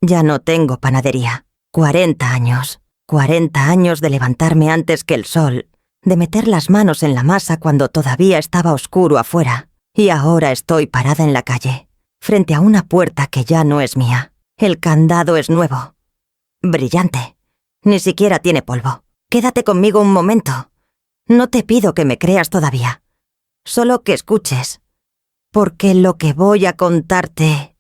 Ya no tengo panadería. 40 años. 40 años de levantarme antes que el sol, de meter las manos en la masa cuando todavía estaba oscuro afuera, y ahora estoy parada en la calle, frente a una puerta que ya no es mía. El candado es nuevo. Brillante. Ni siquiera tiene polvo. Quédate conmigo un momento. No te pido que me creas todavía. Solo que escuches. Porque lo que voy a contarte...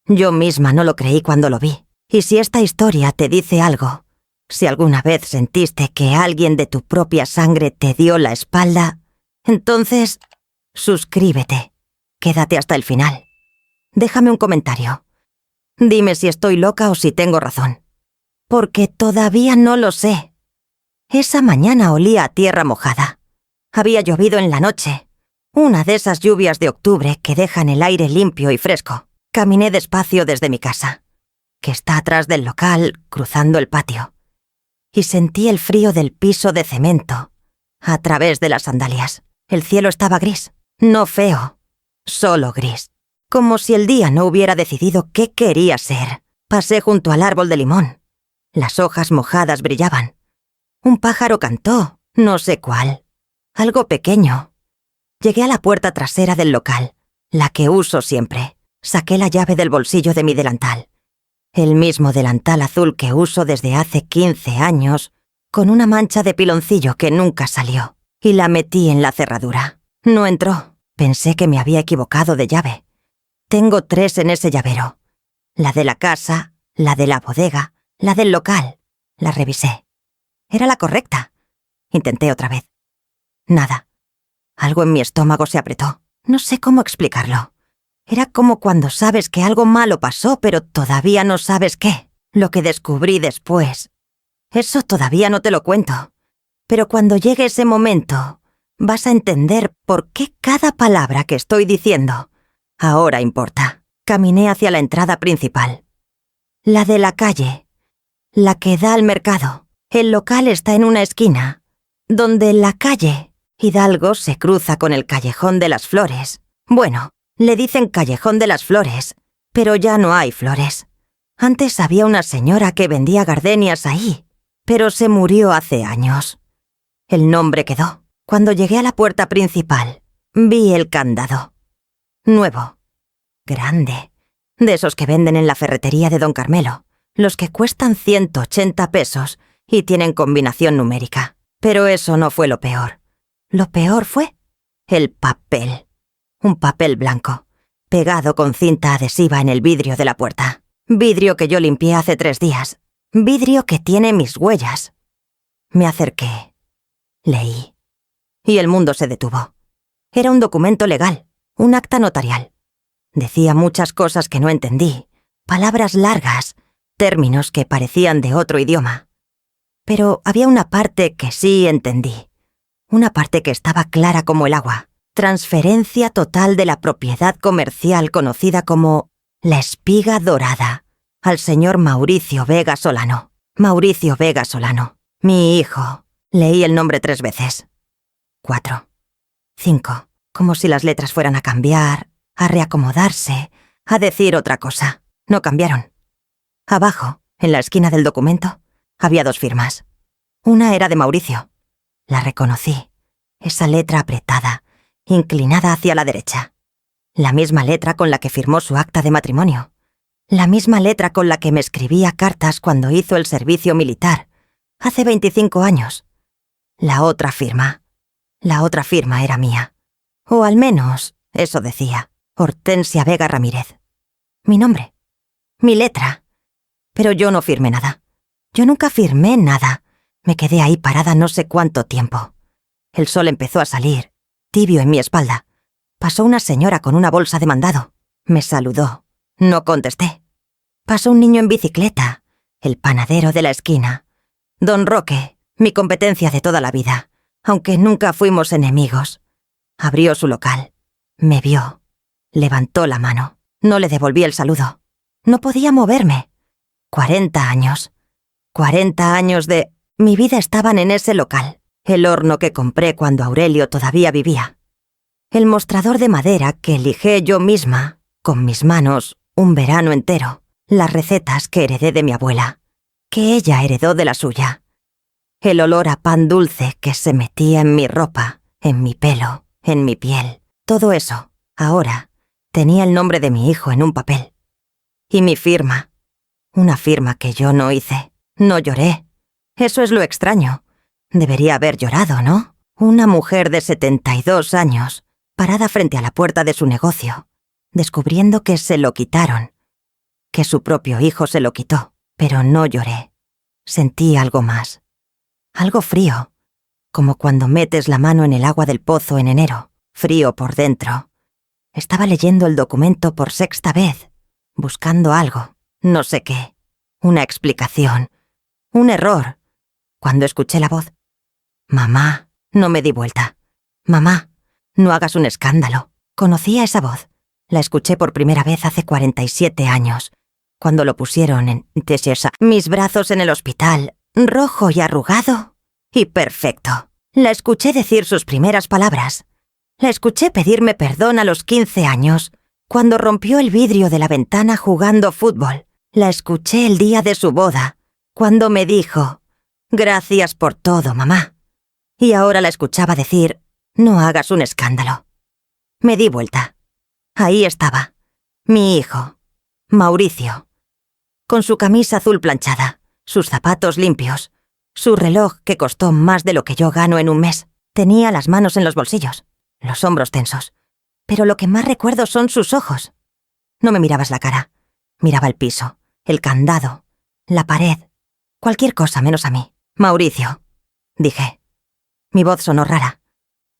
Yo misma no lo creí cuando lo vi. Y si esta historia te dice algo, si alguna vez sentiste que alguien de tu propia sangre te dio la espalda, entonces, suscríbete. Quédate hasta el final. Déjame un comentario. Dime si estoy loca o si tengo razón. Porque todavía no lo sé. Esa mañana olía a tierra mojada. Había llovido en la noche. Una de esas lluvias de octubre que dejan el aire limpio y fresco. Caminé despacio desde mi casa, que está atrás del local, cruzando el patio, y sentí el frío del piso de cemento a través de las sandalias. El cielo estaba gris, no feo, solo gris, como si el día no hubiera decidido qué quería ser. Pasé junto al árbol de limón. Las hojas mojadas brillaban. Un pájaro cantó, no sé cuál, algo pequeño. Llegué a la puerta trasera del local, la que uso siempre. Saqué la llave del bolsillo de mi delantal. El mismo delantal azul que uso desde hace 15 años, con una mancha de piloncillo que nunca salió, y la metí en la cerradura. No entró. Pensé que me había equivocado de llave. Tengo 3 en ese llavero. La de la casa, la de la bodega, la del local. La revisé. Era la correcta. Intenté otra vez. Nada. Algo en mi estómago se apretó. No sé cómo explicarlo. Era como cuando sabes que algo malo pasó, pero todavía no sabes qué. Lo que descubrí después. Eso todavía no te lo cuento. Pero cuando llegue ese momento, vas a entender por qué cada palabra que estoy diciendo ahora importa. Caminé hacia la entrada principal. La de la calle. La que da al mercado. El local está en una esquina, donde la calle Hidalgo se cruza con el Callejón de las Flores. Bueno, le dicen Callejón de las Flores, pero ya no hay flores. Antes había una señora que vendía gardenias ahí, pero se murió hace años. El nombre quedó. Cuando llegué a la puerta principal, vi el candado. Nuevo. Grande. De esos que venden en la ferretería de Don Carmelo. Los que cuestan 180 pesos y tienen combinación numérica. Pero eso no fue lo peor. Lo peor fue el papel. Un papel blanco, pegado con cinta adhesiva en el vidrio de la puerta. Vidrio que yo limpié hace 3 días. Vidrio que tiene mis huellas. Me acerqué. Leí. Y el mundo se detuvo. Era un documento legal, un acta notarial. Decía muchas cosas que no entendí, palabras largas, términos que parecían de otro idioma. Pero había una parte que sí entendí. Una parte que estaba clara como el agua. Transferencia total de la propiedad comercial conocida como La Espiga Dorada al señor Mauricio Vega Solano. Mauricio Vega Solano. Mi hijo. Leí el nombre 3 veces. 4. 5. Como si las letras fueran a cambiar, a reacomodarse, a decir otra cosa. No cambiaron. Abajo, en la esquina del documento, había 2 firmas. Una era de Mauricio. La reconocí. Esa letra apretada, inclinada hacia la derecha. La misma letra con la que firmó su acta de matrimonio. La misma letra con la que me escribía cartas cuando hizo el servicio militar, hace 25 años. La otra firma era mía. O al menos, eso decía, Hortensia Vega Ramírez. Mi nombre. Mi letra. Pero yo no firmé nada. Yo nunca firmé nada. Me quedé ahí parada no sé cuánto tiempo. El sol empezó a salir, tibio en mi espalda. Pasó una señora con una bolsa de mandado. Me saludó. No contesté. Pasó un niño en bicicleta, el panadero de la esquina. Don Roque, mi competencia de toda la vida, aunque nunca fuimos enemigos. Abrió su local. Me vio. Levantó la mano. No le devolví el saludo. No podía moverme. 40 años. 40 años de... Mi vida estaban en ese local. El horno que compré cuando Aurelio todavía vivía. El mostrador de madera que lijé yo misma, con mis manos, un verano entero. las recetas que heredé de mi abuela, que ella heredó de la suya, el olor a pan dulce que se metía en mi ropa, en mi pelo, en mi piel. Todo eso, ahora, tenía el nombre de mi hijo en un papel. Y mi firma, una firma que yo no hice. No lloré. Eso es lo extraño. Debería haber llorado, ¿no? Una mujer de 72 años, parada frente a la puerta de su negocio, descubriendo que se lo quitaron, que su propio hijo se lo quitó. Pero no lloré. Sentí algo más. Algo frío, como cuando metes la mano en el agua del pozo en enero, frío por dentro. Estaba leyendo el documento por 6ª vez, buscando algo, no sé qué, una explicación, un error, cuando escuché la voz. Mamá, no me di vuelta. Mamá, no hagas un escándalo. Conocía esa voz. La escuché por primera vez hace 47 años, cuando lo pusieron en Teshesa, mis brazos en el hospital, rojo y arrugado y perfecto. La escuché decir sus primeras palabras. La escuché pedirme perdón a los 15 años, cuando rompió el vidrio de la ventana jugando fútbol. La escuché el día de su boda, cuando me dijo, «Gracias por todo, mamá». Y ahora la escuchaba decir, «No hagas un escándalo». Me di vuelta. Ahí estaba, mi hijo, Mauricio, con su camisa azul planchada, sus zapatos limpios, su reloj que costó más de lo que yo gano en un mes. Tenía las manos en los bolsillos, los hombros tensos, pero lo que más recuerdo son sus ojos. No me mirabas la cara, miraba el piso, el candado, la pared, cualquier cosa menos a mí. «Mauricio», dije. Mi voz sonó rara,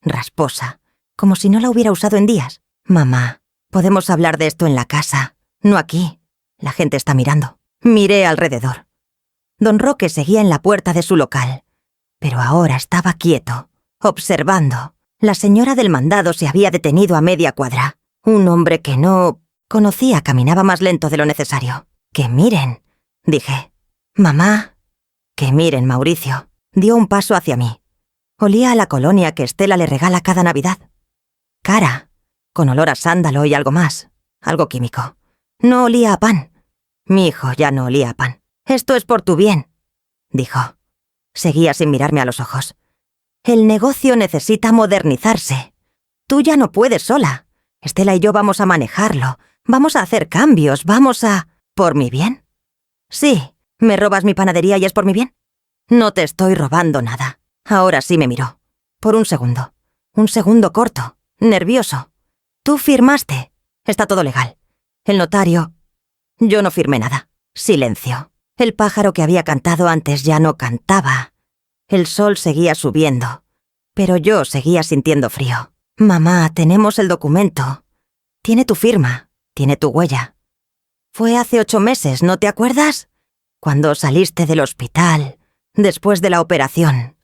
rasposa, como si no la hubiera usado en días. «Mamá, podemos hablar de esto en la casa, no aquí. La gente está mirando». Miré alrededor. Don Roque seguía en la puerta de su local, pero ahora estaba quieto, observando. La señora del mandado se había detenido a media cuadra. Un hombre que no conocía caminaba más lento de lo necesario. «Que miren», dije. «Mamá». «Que miren, Mauricio». Dio un paso hacia mí. Olía a la colonia que Estela le regala cada Navidad. Cara, con olor a sándalo y algo más, algo químico. No olía a pan. Mi hijo ya no olía a pan. «Esto es por tu bien», dijo. Seguía sin mirarme a los ojos. «El negocio necesita modernizarse. Tú ya no puedes sola. Estela y yo vamos a manejarlo. Vamos a hacer cambios. Vamos a... ¿Por mi bien?» «Sí. ¿Me robas mi panadería y es por mi bien?» «No te estoy robando nada». Ahora sí me miró. Por un segundo. Un segundo corto. Nervioso. «Tú firmaste. Está todo legal. El notario...» Yo no firmé nada. Silencio. El pájaro que había cantado antes ya no cantaba. El sol seguía subiendo, pero yo seguía sintiendo frío. «Mamá, tenemos el documento. Tiene tu firma, tiene tu huella. Fue hace 8 meses, ¿no te acuerdas? Cuando saliste del hospital, después de la operación.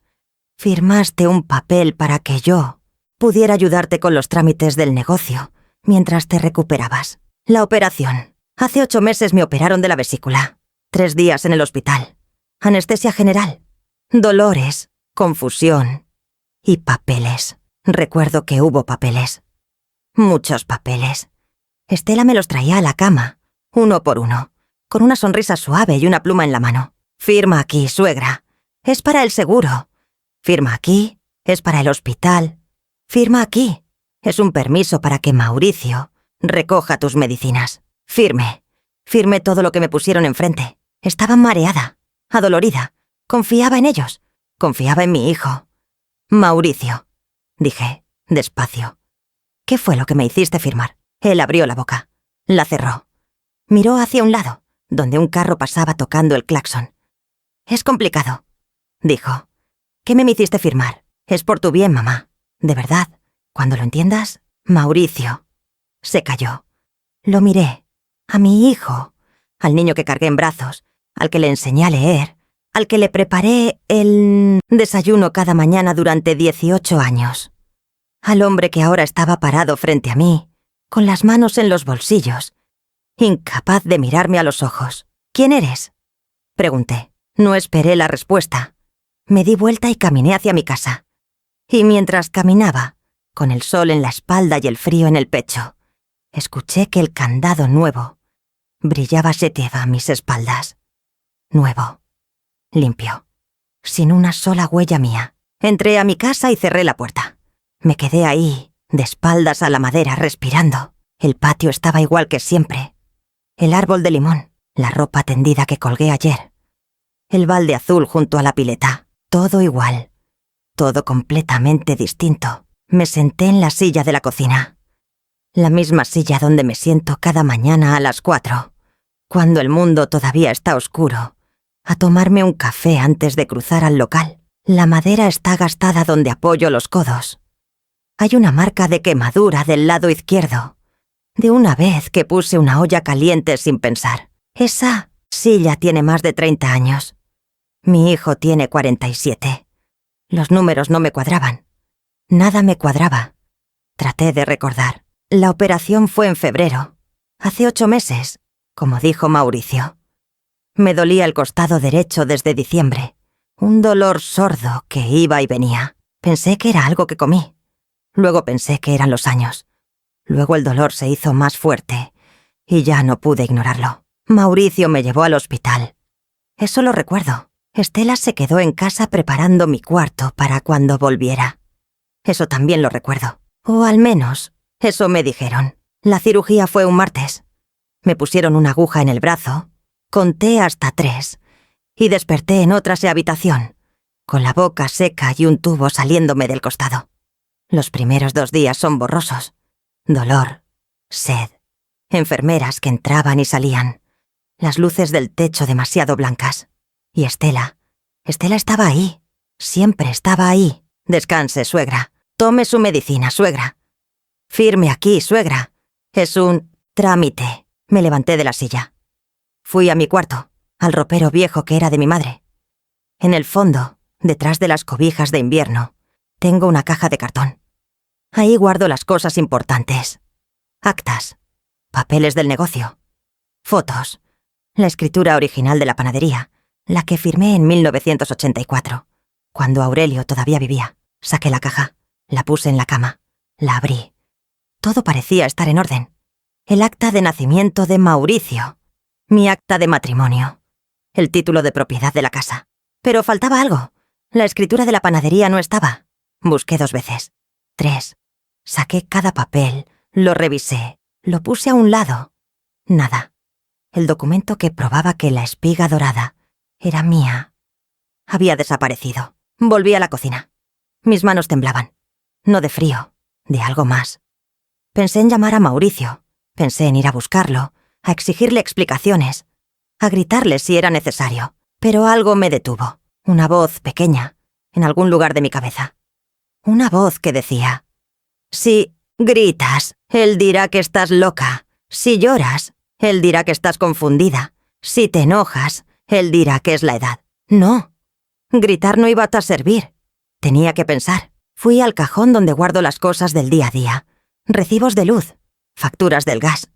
Firmaste un papel para que yo pudiera ayudarte con los trámites del negocio mientras te recuperabas. La operación. Hace 8 meses me operaron de la vesícula. 3 días en el hospital. Anestesia general. Dolores, confusión y papeles. Recuerdo que hubo papeles. Muchos papeles. Estela me los traía a la cama, uno por uno, con una sonrisa suave y una pluma en la mano. «Firma aquí, suegra. Es para el seguro. Firma aquí, es para el hospital. Firma aquí. Es un permiso para que Mauricio recoja tus medicinas». Firme. Firmé todo lo que me pusieron enfrente. Estaba mareada, adolorida. Confiaba en ellos. Confiaba en mi hijo. «Mauricio», dije, despacio. «¿Qué fue lo que me hiciste firmar?» Él abrió la boca. La cerró. Miró hacia un lado, donde un carro pasaba tocando el claxon. «Es complicado», dijo. «¿Qué me hiciste firmar? Es por tu bien, mamá. De verdad. Cuando lo entiendas, Mauricio». Se calló. Lo miré. A mi hijo, al niño que cargué en brazos, al que le enseñé a leer, al que le preparé el desayuno cada mañana durante 18 años. Al hombre que ahora estaba parado frente a mí, con las manos en los bolsillos, incapaz de mirarme a los ojos. «¿Quién eres?», pregunté. No esperé la respuesta. Me di vuelta y caminé hacia mi casa. Y mientras caminaba, con el sol en la espalda y el frío en el pecho, escuché que el candado nuevo Brillaba Seteva a mis espaldas. Nuevo. Limpio. Sin una sola huella mía. Entré a mi casa y cerré la puerta. Me quedé ahí, de espaldas a la madera, respirando. El patio estaba igual que siempre. El árbol de limón, la ropa tendida que colgué ayer. El balde azul junto a la pileta. Todo igual. Todo completamente distinto. Me senté en la silla de la cocina. La misma silla donde me siento cada mañana a las 4, cuando el mundo todavía está oscuro, a tomarme un café antes de cruzar al local. La madera está gastada donde apoyo los codos. Hay una marca de quemadura del lado izquierdo, de una vez que puse una olla caliente sin pensar. Esa silla tiene más de 30 años. Mi hijo tiene 47. Los números no me cuadraban. Nada me cuadraba. Traté de recordar. La operación fue en febrero, hace 8 meses, como dijo Mauricio. Me dolía el costado derecho desde diciembre. Un dolor sordo que iba y venía. Pensé que era algo que comí. Luego pensé que eran los años. Luego el dolor se hizo más fuerte y ya no pude ignorarlo. Mauricio me llevó al hospital. Eso lo recuerdo. Estela se quedó en casa preparando mi cuarto para cuando volviera. Eso también lo recuerdo. O al menos, eso me dijeron. La cirugía fue un martes. Me pusieron una aguja en el brazo, conté hasta 3 y desperté en otra habitación, con la boca seca y un tubo saliéndome del costado. Los primeros 2 días son borrosos. Dolor, sed, enfermeras que entraban y salían, las luces del techo demasiado blancas. Y Estela estaba ahí, siempre estaba ahí. Descanse, suegra. Tome su medicina, suegra. Firme aquí, suegra. Es un trámite. Me levanté de la silla. Fui a mi cuarto, al ropero viejo que era de mi madre. En el fondo, detrás de las cobijas de invierno, tengo una caja de cartón. Ahí guardo las cosas importantes. Actas, papeles del negocio, fotos, la escritura original de la panadería, la que firmé en 1984, cuando Aurelio todavía vivía. Saqué la caja, la puse en la cama, la abrí. Todo parecía estar en orden. El acta de nacimiento de Mauricio, mi acta de matrimonio, el título de propiedad de la casa. Pero faltaba algo. La escritura de la panadería no estaba. Busqué 2 veces. 3. Saqué cada papel, lo revisé, lo puse a un lado. Nada. El documento que probaba que la espiga dorada era mía había desaparecido. Volví a la cocina. Mis manos temblaban. No de frío, de algo más. Pensé en llamar a Mauricio. Pensé en ir a buscarlo, a exigirle explicaciones, a gritarle si era necesario. Pero algo me detuvo. Una voz pequeña, en algún lugar de mi cabeza. Una voz que decía: si gritas, él dirá que estás loca. Si lloras, él dirá que estás confundida. Si te enojas, él dirá que es la edad. No. Gritar no iba a servir. Tenía que pensar. Fui al cajón donde guardo las cosas del día a día. Recibos de luz, facturas del gas,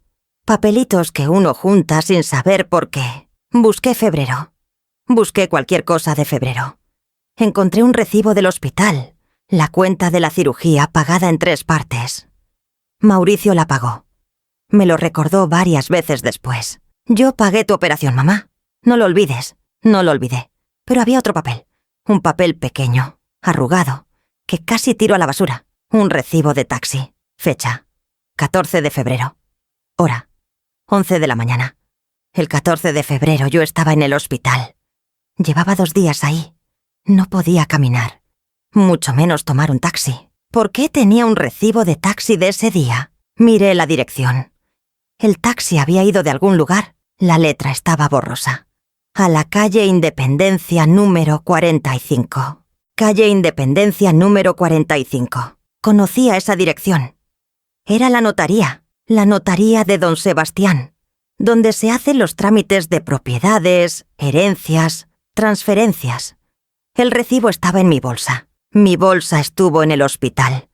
papelitos que uno junta sin saber por qué. Busqué febrero. Busqué cualquier cosa de febrero. Encontré un recibo del hospital, la cuenta de la cirugía pagada en 3 partes. Mauricio la pagó. Me lo recordó varias veces después. Yo pagué tu operación, mamá. No lo olvides. No lo olvidé. Pero había otro papel. Un papel pequeño, arrugado, que casi tiro a la basura. Un recibo de taxi. Fecha: 14 de febrero. Hora: 11 de la mañana. El 14 de febrero yo estaba en el hospital. Llevaba 2 días ahí. No podía caminar, mucho menos tomar un taxi. ¿Por qué tenía un recibo de taxi de ese día? Miré la dirección. El taxi había ido de algún lugar. La letra estaba borrosa. A la calle Independencia número 45. Calle Independencia número 45. Conocía esa dirección. Era la notaría de don Sebastián, donde se hacen los trámites de propiedades, herencias, transferencias. El recibo estaba en mi bolsa. Mi bolsa estuvo en el hospital.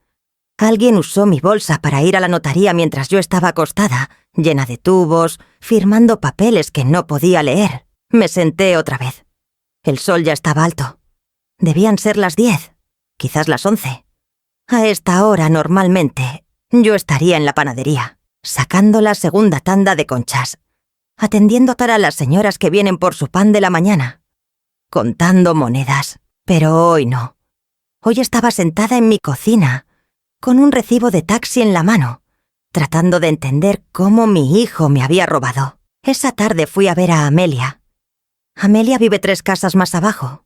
Alguien usó mi bolsa para ir a la notaría mientras yo estaba acostada, llena de tubos, firmando papeles que no podía leer. Me senté otra vez. El sol ya estaba alto. Debían ser las 10, quizás las 11. A esta hora, normalmente, yo estaría en la panadería, sacando la segunda tanda de conchas. atendiendo a las señoras que vienen por su pan de la mañana, contando monedas. Pero hoy no. Hoy estaba sentada en mi cocina, con un recibo de taxi en la mano, tratando de entender cómo mi hijo me había robado. Esa tarde fui a ver a Amelia. Amelia vive 3 casas más abajo.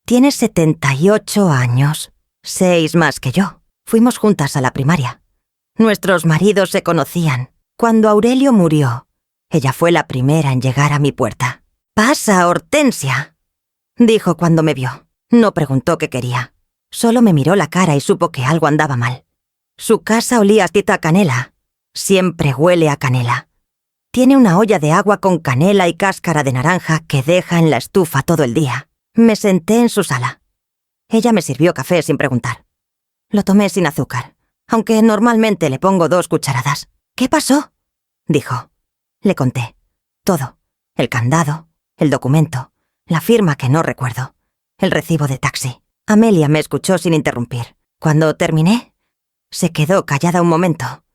Tiene 78 años, 6 más que yo. Fuimos juntas a la primaria. Nuestros maridos se conocían. Cuando Aurelio murió, ella fue la primera en llegar a mi puerta. «¡Pasa, Hortensia!», dijo cuando me vio. No preguntó qué quería. Solo me miró la cara y supo que algo andaba mal. Su casa olía a canela. Siempre huele a canela. Tiene una olla de agua con canela y cáscara de naranja que deja en la estufa todo el día. Me senté en su sala. Ella me sirvió café sin preguntar. Lo tomé sin azúcar, aunque normalmente le pongo 2 cucharadas. «¿Qué pasó?», dijo. Le conté. Todo. El candado, el documento, la firma que no recuerdo, el recibo de taxi. Amelia me escuchó sin interrumpir. Cuando terminé, se quedó callada un momento.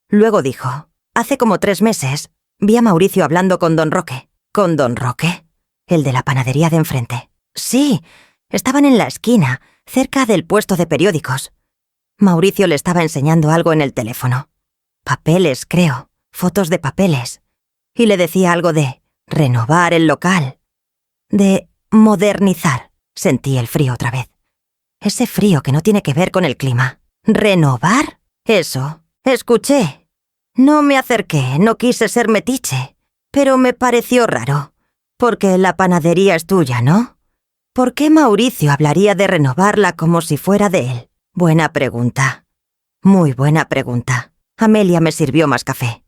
Luego dijo: «Hace como 3 meses vi a Mauricio hablando con don Roque». «¿Con don Roque?», el de la panadería de enfrente. «Sí, estaban en la esquina, cerca del puesto de periódicos. Mauricio le estaba enseñando algo en el teléfono. Papeles, creo, fotos de papeles. Y le decía algo de renovar el local, de modernizar». Sentí el frío otra vez. Ese frío que no tiene que ver con el clima. ¿Renovar? Eso. Escuché. No me acerqué, no quise ser metiche, pero me pareció raro. Porque la panadería es tuya, ¿no? ¿Por qué Mauricio hablaría de renovarla como si fuera de él? Buena pregunta. Muy buena pregunta. Amelia me sirvió más café.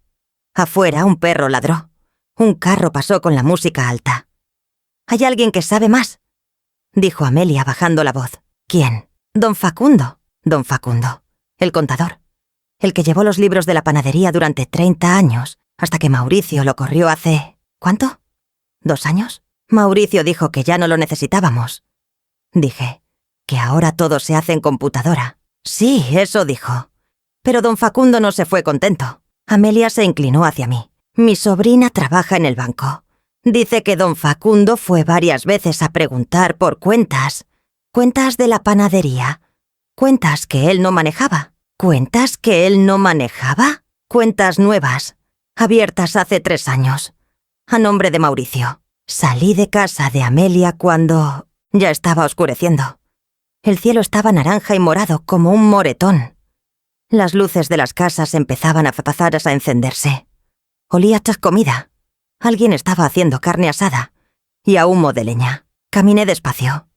Afuera un perro ladró. Un carro pasó con la música alta. «¿Hay alguien que sabe más?», dijo Amelia bajando la voz. «¿Quién?». «Don Facundo». «Don Facundo. El contador. El que llevó los libros de la panadería durante 30 años, hasta que Mauricio lo corrió hace... ¿cuánto? ¿2 años? Mauricio dijo que ya no lo necesitábamos». Dije: «Que ahora todo se hace en computadora». «Sí, eso dijo». Pero don Facundo no se fue contento. Amelia se inclinó hacia mí. «Mi sobrina trabaja en el banco. Dice que don Facundo fue varias veces a preguntar por cuentas. Cuentas de la panadería. Cuentas que él no manejaba. ¿Cuentas que él no manejaba? Cuentas nuevas, abiertas hace 3 años, a nombre de Mauricio. Salí de casa de Amelia cuando ya estaba oscureciendo. El cielo estaba naranja y morado como un moretón. Las luces de las casas empezaban a encenderse. Olía a comida. Alguien estaba haciendo carne asada y a humo de leña. Caminé despacio.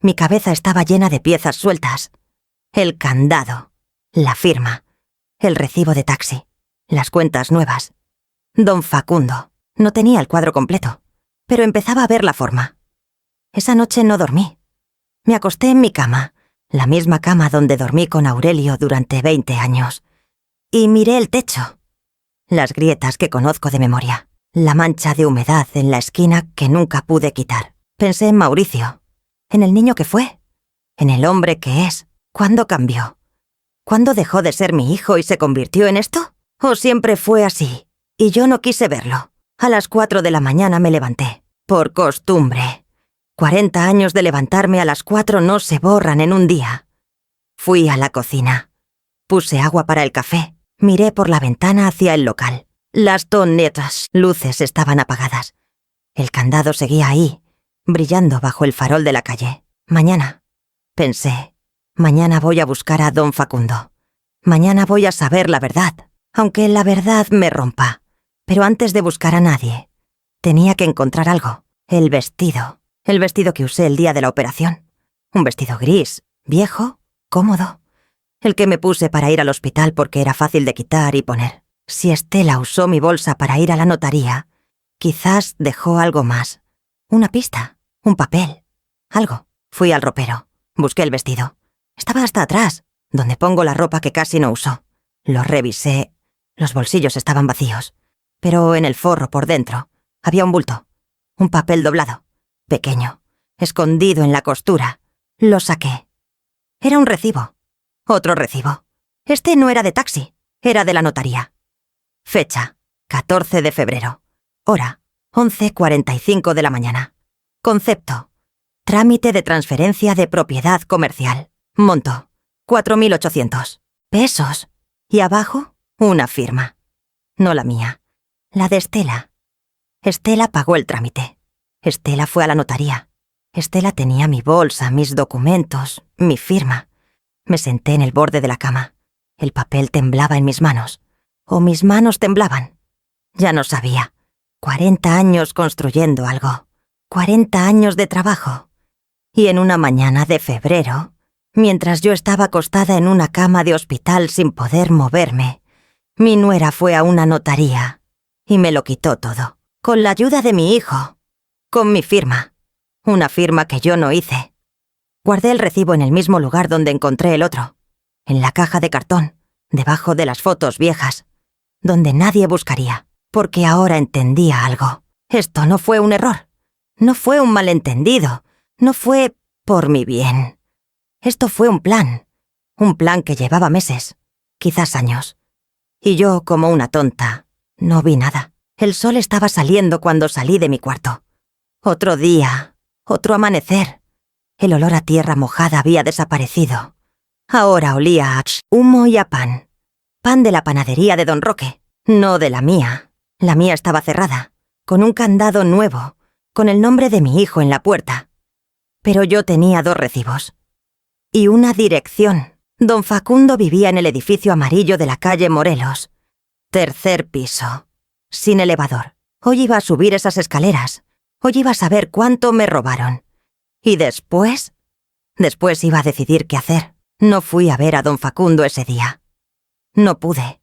Mi cabeza estaba llena de piezas sueltas. El candado, la firma, el recibo de taxi, las cuentas nuevas. Don Facundo. No tenía el cuadro completo, pero empezaba a ver la forma. Esa noche no dormí. Me acosté en mi cama, la misma cama donde dormí con Aurelio durante 20 años, y miré el techo. Las grietas que conozco de memoria. La mancha de humedad en la esquina que nunca pude quitar. Pensé en Mauricio, en el niño que fue, en el hombre que es. ¿Cuándo cambió? ¿Cuándo dejó de ser mi hijo y se convirtió en esto? ¿O siempre fue así? Y yo no quise verlo. A las 4 de la mañana me levanté. Por costumbre. 40 años de levantarme a las 4 no se borran en un día. Fui a la cocina. Puse agua para el café. Miré por la ventana hacia el local. Las tonnetas, luces estaban apagadas. El candado seguía ahí, brillando bajo el farol de la calle. Mañana, pensé, mañana voy a buscar a don Facundo. Mañana voy a saber la verdad, aunque la verdad me rompa. Pero antes de buscar a nadie, tenía que encontrar algo. El vestido que usé el día de la operación. Un vestido gris, viejo, cómodo. El que me puse para ir al hospital porque era fácil de quitar y poner. Si Estela usó mi bolsa para ir a la notaría, quizás dejó algo más. Una pista, un papel, algo. Fui al ropero, busqué el vestido. Estaba hasta atrás, donde pongo la ropa que casi no uso. Lo revisé, los bolsillos estaban vacíos, pero en el forro por dentro había un bulto, un papel doblado, pequeño, escondido en la costura. Lo saqué. Era un recibo, otro recibo. Este no era de taxi, era de la notaría. Fecha, 14 de febrero. Hora: 11:45 de la mañana. Concepto: trámite de transferencia de propiedad comercial. Monto: 4.800 pesos. Y abajo, una firma. No la mía, la de Estela. Estela pagó el trámite. Estela fue a la notaría. Estela tenía mi bolsa, mis documentos, mi firma. Me senté en el borde de la cama. El papel temblaba en mis manos. O mis manos temblaban. Ya no sabía. 40 años construyendo algo. 40 años de trabajo. Y en una mañana de febrero, mientras yo estaba acostada en una cama de hospital sin poder moverme, mi nuera fue a una notaría y me lo quitó todo, con la ayuda de mi hijo, con mi firma, una firma que yo no hice. Guardé el recibo en el mismo lugar donde encontré el otro, en la caja de cartón, debajo de las fotos viejas, donde nadie buscaría, porque ahora entendía algo. Esto no fue un error, no fue un malentendido, no fue por mi bien. Esto fue un plan que llevaba meses, quizás años. Y yo, como una tonta, no vi nada. El sol estaba saliendo cuando salí de mi cuarto. Otro día, otro amanecer. El olor a tierra mojada había desaparecido. Ahora olía a humo y a pan. Pan de la panadería de Don Roque, no de la mía. La mía estaba cerrada, con un candado nuevo, con el nombre de mi hijo en la puerta. Pero yo tenía 2 recibos. Y una dirección. Don Facundo vivía en el edificio amarillo de la calle Morelos. 3er piso. Sin elevador. Hoy iba a subir esas escaleras. Hoy iba a saber cuánto me robaron. Y después iba a decidir qué hacer. No fui a ver a don Facundo ese día. No pude.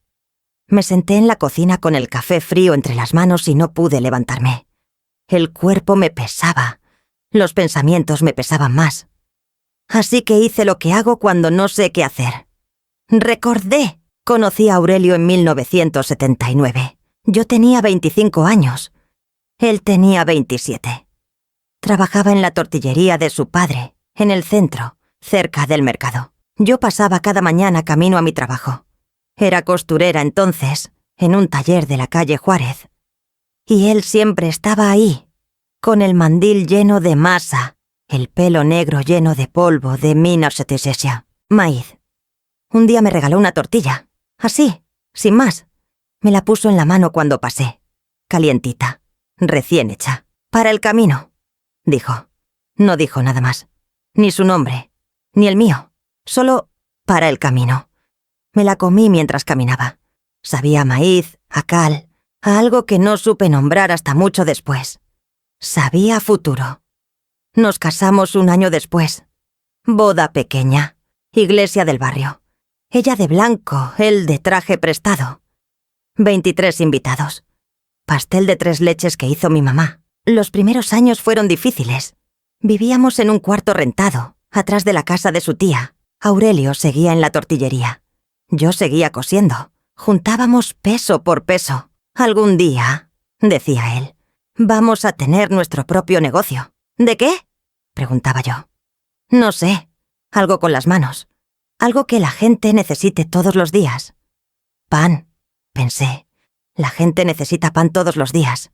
Me senté en la cocina con el café frío entre las manos y no pude levantarme. El cuerpo me pesaba. Los pensamientos me pesaban más. Así que hice lo que hago cuando no sé qué hacer. Recordé. Conocí a Aurelio en 1979. Yo tenía 25 años. Él tenía 27. Trabajaba en la tortillería de su padre, en el centro, cerca del mercado. Yo pasaba cada mañana camino a mi trabajo. Era costurera entonces, en un taller de la calle Juárez. Y él siempre estaba ahí, con el mandil lleno de masa, el pelo negro lleno de polvo de maíz. Un día me regaló una tortilla, así, sin más. Me la puso en la mano cuando pasé, calientita, recién hecha. Para el camino, dijo. No dijo nada más, ni su nombre, ni el mío, solo para el camino. Me la comí mientras caminaba. Sabía a maíz, a cal, a algo que no supe nombrar hasta mucho después. Sabía a futuro. Nos casamos un año después. Boda pequeña, iglesia del barrio. Ella de blanco, él de traje prestado. 23 invitados. Pastel de 3 leches que hizo mi mamá. Los primeros años fueron difíciles. Vivíamos en un cuarto rentado, atrás de la casa de su tía. Aurelio seguía en la tortillería. Yo seguía cosiendo. Juntábamos peso por peso. Algún día, decía él, vamos a tener nuestro propio negocio. ¿De qué?, preguntaba yo. No sé, algo con las manos. Algo que la gente necesite todos los días. Pan, pensé. La gente necesita pan todos los días.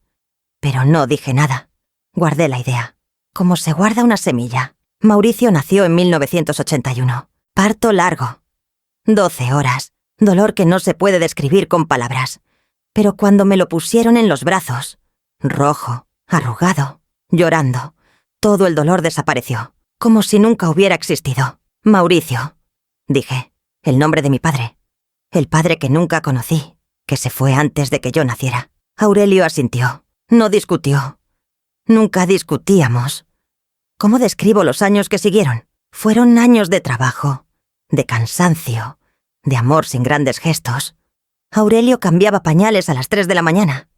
Pero no dije nada. Guardé la idea. Como se guarda una semilla. Mauricio nació en 1981. Parto largo. 12 horas. Dolor que no se puede describir con palabras. Pero cuando me lo pusieron en los brazos, rojo, arrugado, llorando, todo el dolor desapareció, como si nunca hubiera existido. Mauricio, dije, el nombre de mi padre. El padre que nunca conocí, que se fue antes de que yo naciera. Aurelio asintió. No discutió. Nunca discutíamos. ¿Cómo describo los años que siguieron? Fueron años de trabajo, de cansancio, de amor sin grandes gestos. Aurelio cambiaba pañales a las 3 de la mañana.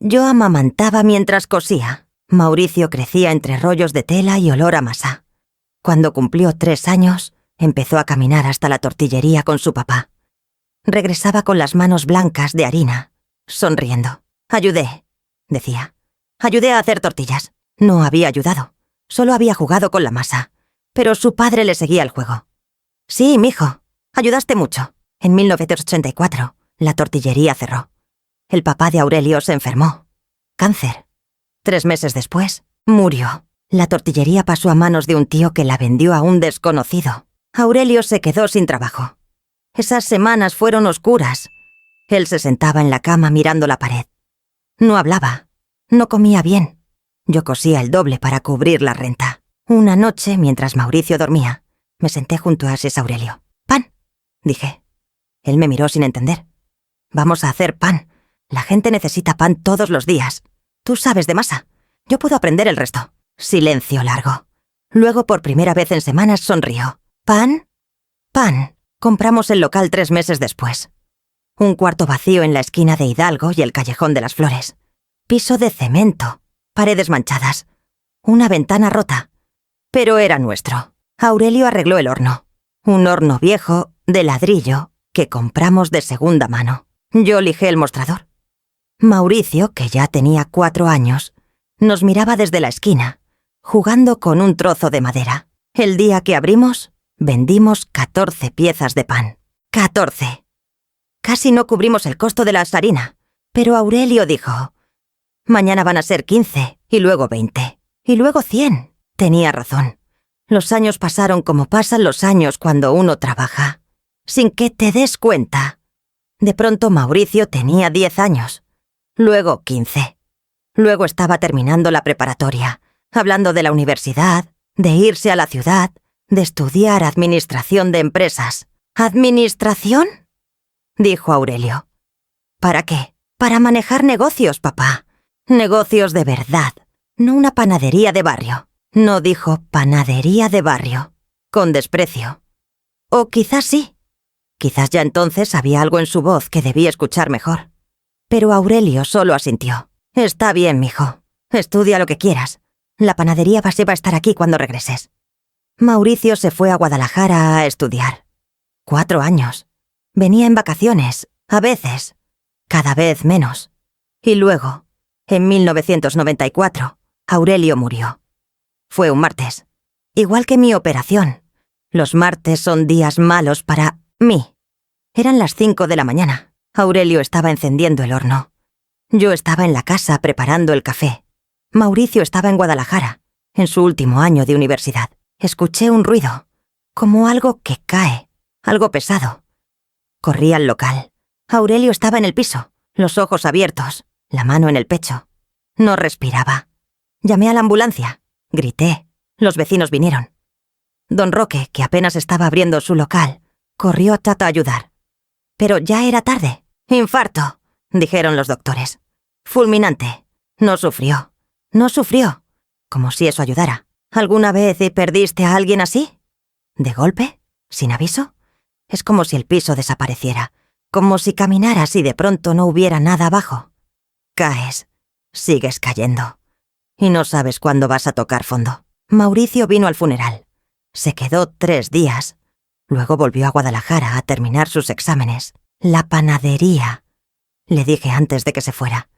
Yo amamantaba mientras cosía. Mauricio crecía entre rollos de tela y olor a masa. Cuando cumplió 3 años, empezó a caminar hasta la tortillería con su papá. Regresaba con las manos blancas de harina, sonriendo. Ayudé, decía. Ayudé a hacer tortillas. No había ayudado. Solo había jugado con la masa. Pero su padre le seguía el juego. Sí, mijo, ayudaste mucho. En 1984, la tortillería cerró. El papá de Aurelio se enfermó. cáncer. 3 meses después, murió. La tortillería pasó a manos de un tío que la vendió a un desconocido. Aurelio se quedó sin trabajo. Esas semanas fueron oscuras. Él se sentaba en la cama mirando la pared. No hablaba. No comía bien. Yo cosía el doble para cubrir la renta. Una noche, mientras Mauricio dormía, me senté junto a ese Aurelio. «¡Pan!», dije. Él me miró sin entender. «Vamos a hacer pan. La gente necesita pan todos los días. Tú sabes de masa. Yo puedo aprender el resto». Silencio largo. Luego, por primera vez en semanas, sonrió. «¿Pan?». «Pan». Compramos el local 3 meses después. Un cuarto vacío en la esquina de Hidalgo y el Callejón de las Flores. Piso de cemento. Paredes manchadas. Una ventana rota. Pero era nuestro. Aurelio arregló el horno. Un horno viejo, de ladrillo, que compramos de segunda mano. Yo lijé el mostrador. Mauricio, que ya tenía 4 años, nos miraba desde la esquina, jugando con un trozo de madera. El día que abrimos, vendimos 14 piezas de pan. 14. Casi no cubrimos el costo de la harina, pero Aurelio dijo: «Mañana van a ser 15, y luego 20, y luego 100. Tenía razón. Los años pasaron como pasan los años cuando uno trabaja, sin que te des cuenta. De pronto Mauricio tenía 10 años, luego 15. Luego estaba terminando la preparatoria, hablando de la universidad, de irse a la ciudad, de estudiar administración de empresas. «¿Administración?», dijo Aurelio. «¿Para qué?». «Para manejar negocios, papá. Negocios de verdad, no una panadería de barrio». No dijo panadería de barrio, con desprecio. O quizás sí. Quizás ya entonces había algo en su voz que debí escuchar mejor. Pero Aurelio solo asintió. «Está bien, mijo. Estudia lo que quieras. La panadería va a estar aquí cuando regreses». Mauricio se fue a Guadalajara a estudiar. 4 años. Venía en vacaciones, a veces, cada vez menos. Y luego, en 1994, Aurelio murió. Fue un martes. Igual que mi operación. Los martes son días malos para mí. Eran las 5 de la mañana. Aurelio estaba encendiendo el horno. Yo estaba en la casa preparando el café. Mauricio estaba en Guadalajara, en su último año de universidad. Escuché un ruido, como algo que cae, algo pesado. Corrí al local. Aurelio estaba en el piso, los ojos abiertos, la mano en el pecho. No respiraba. Llamé a la ambulancia. Grité. Los vecinos vinieron. Don Roque, que apenas estaba abriendo su local, corrió a ayudar. Pero ya era tarde. «Infarto», dijeron los doctores. «Fulminante». No sufrió. No sufrió. Como si eso ayudara. ¿Alguna vez perdiste a alguien así? ¿De golpe? ¿Sin aviso? Es como si el piso desapareciera. Como si caminaras y de pronto no hubiera nada abajo. Caes. Sigues cayendo. Y no sabes cuándo vas a tocar fondo. Mauricio vino al funeral. Se quedó 3 días. Luego volvió a Guadalajara a terminar sus exámenes. «La panadería», le dije antes de que se fuera.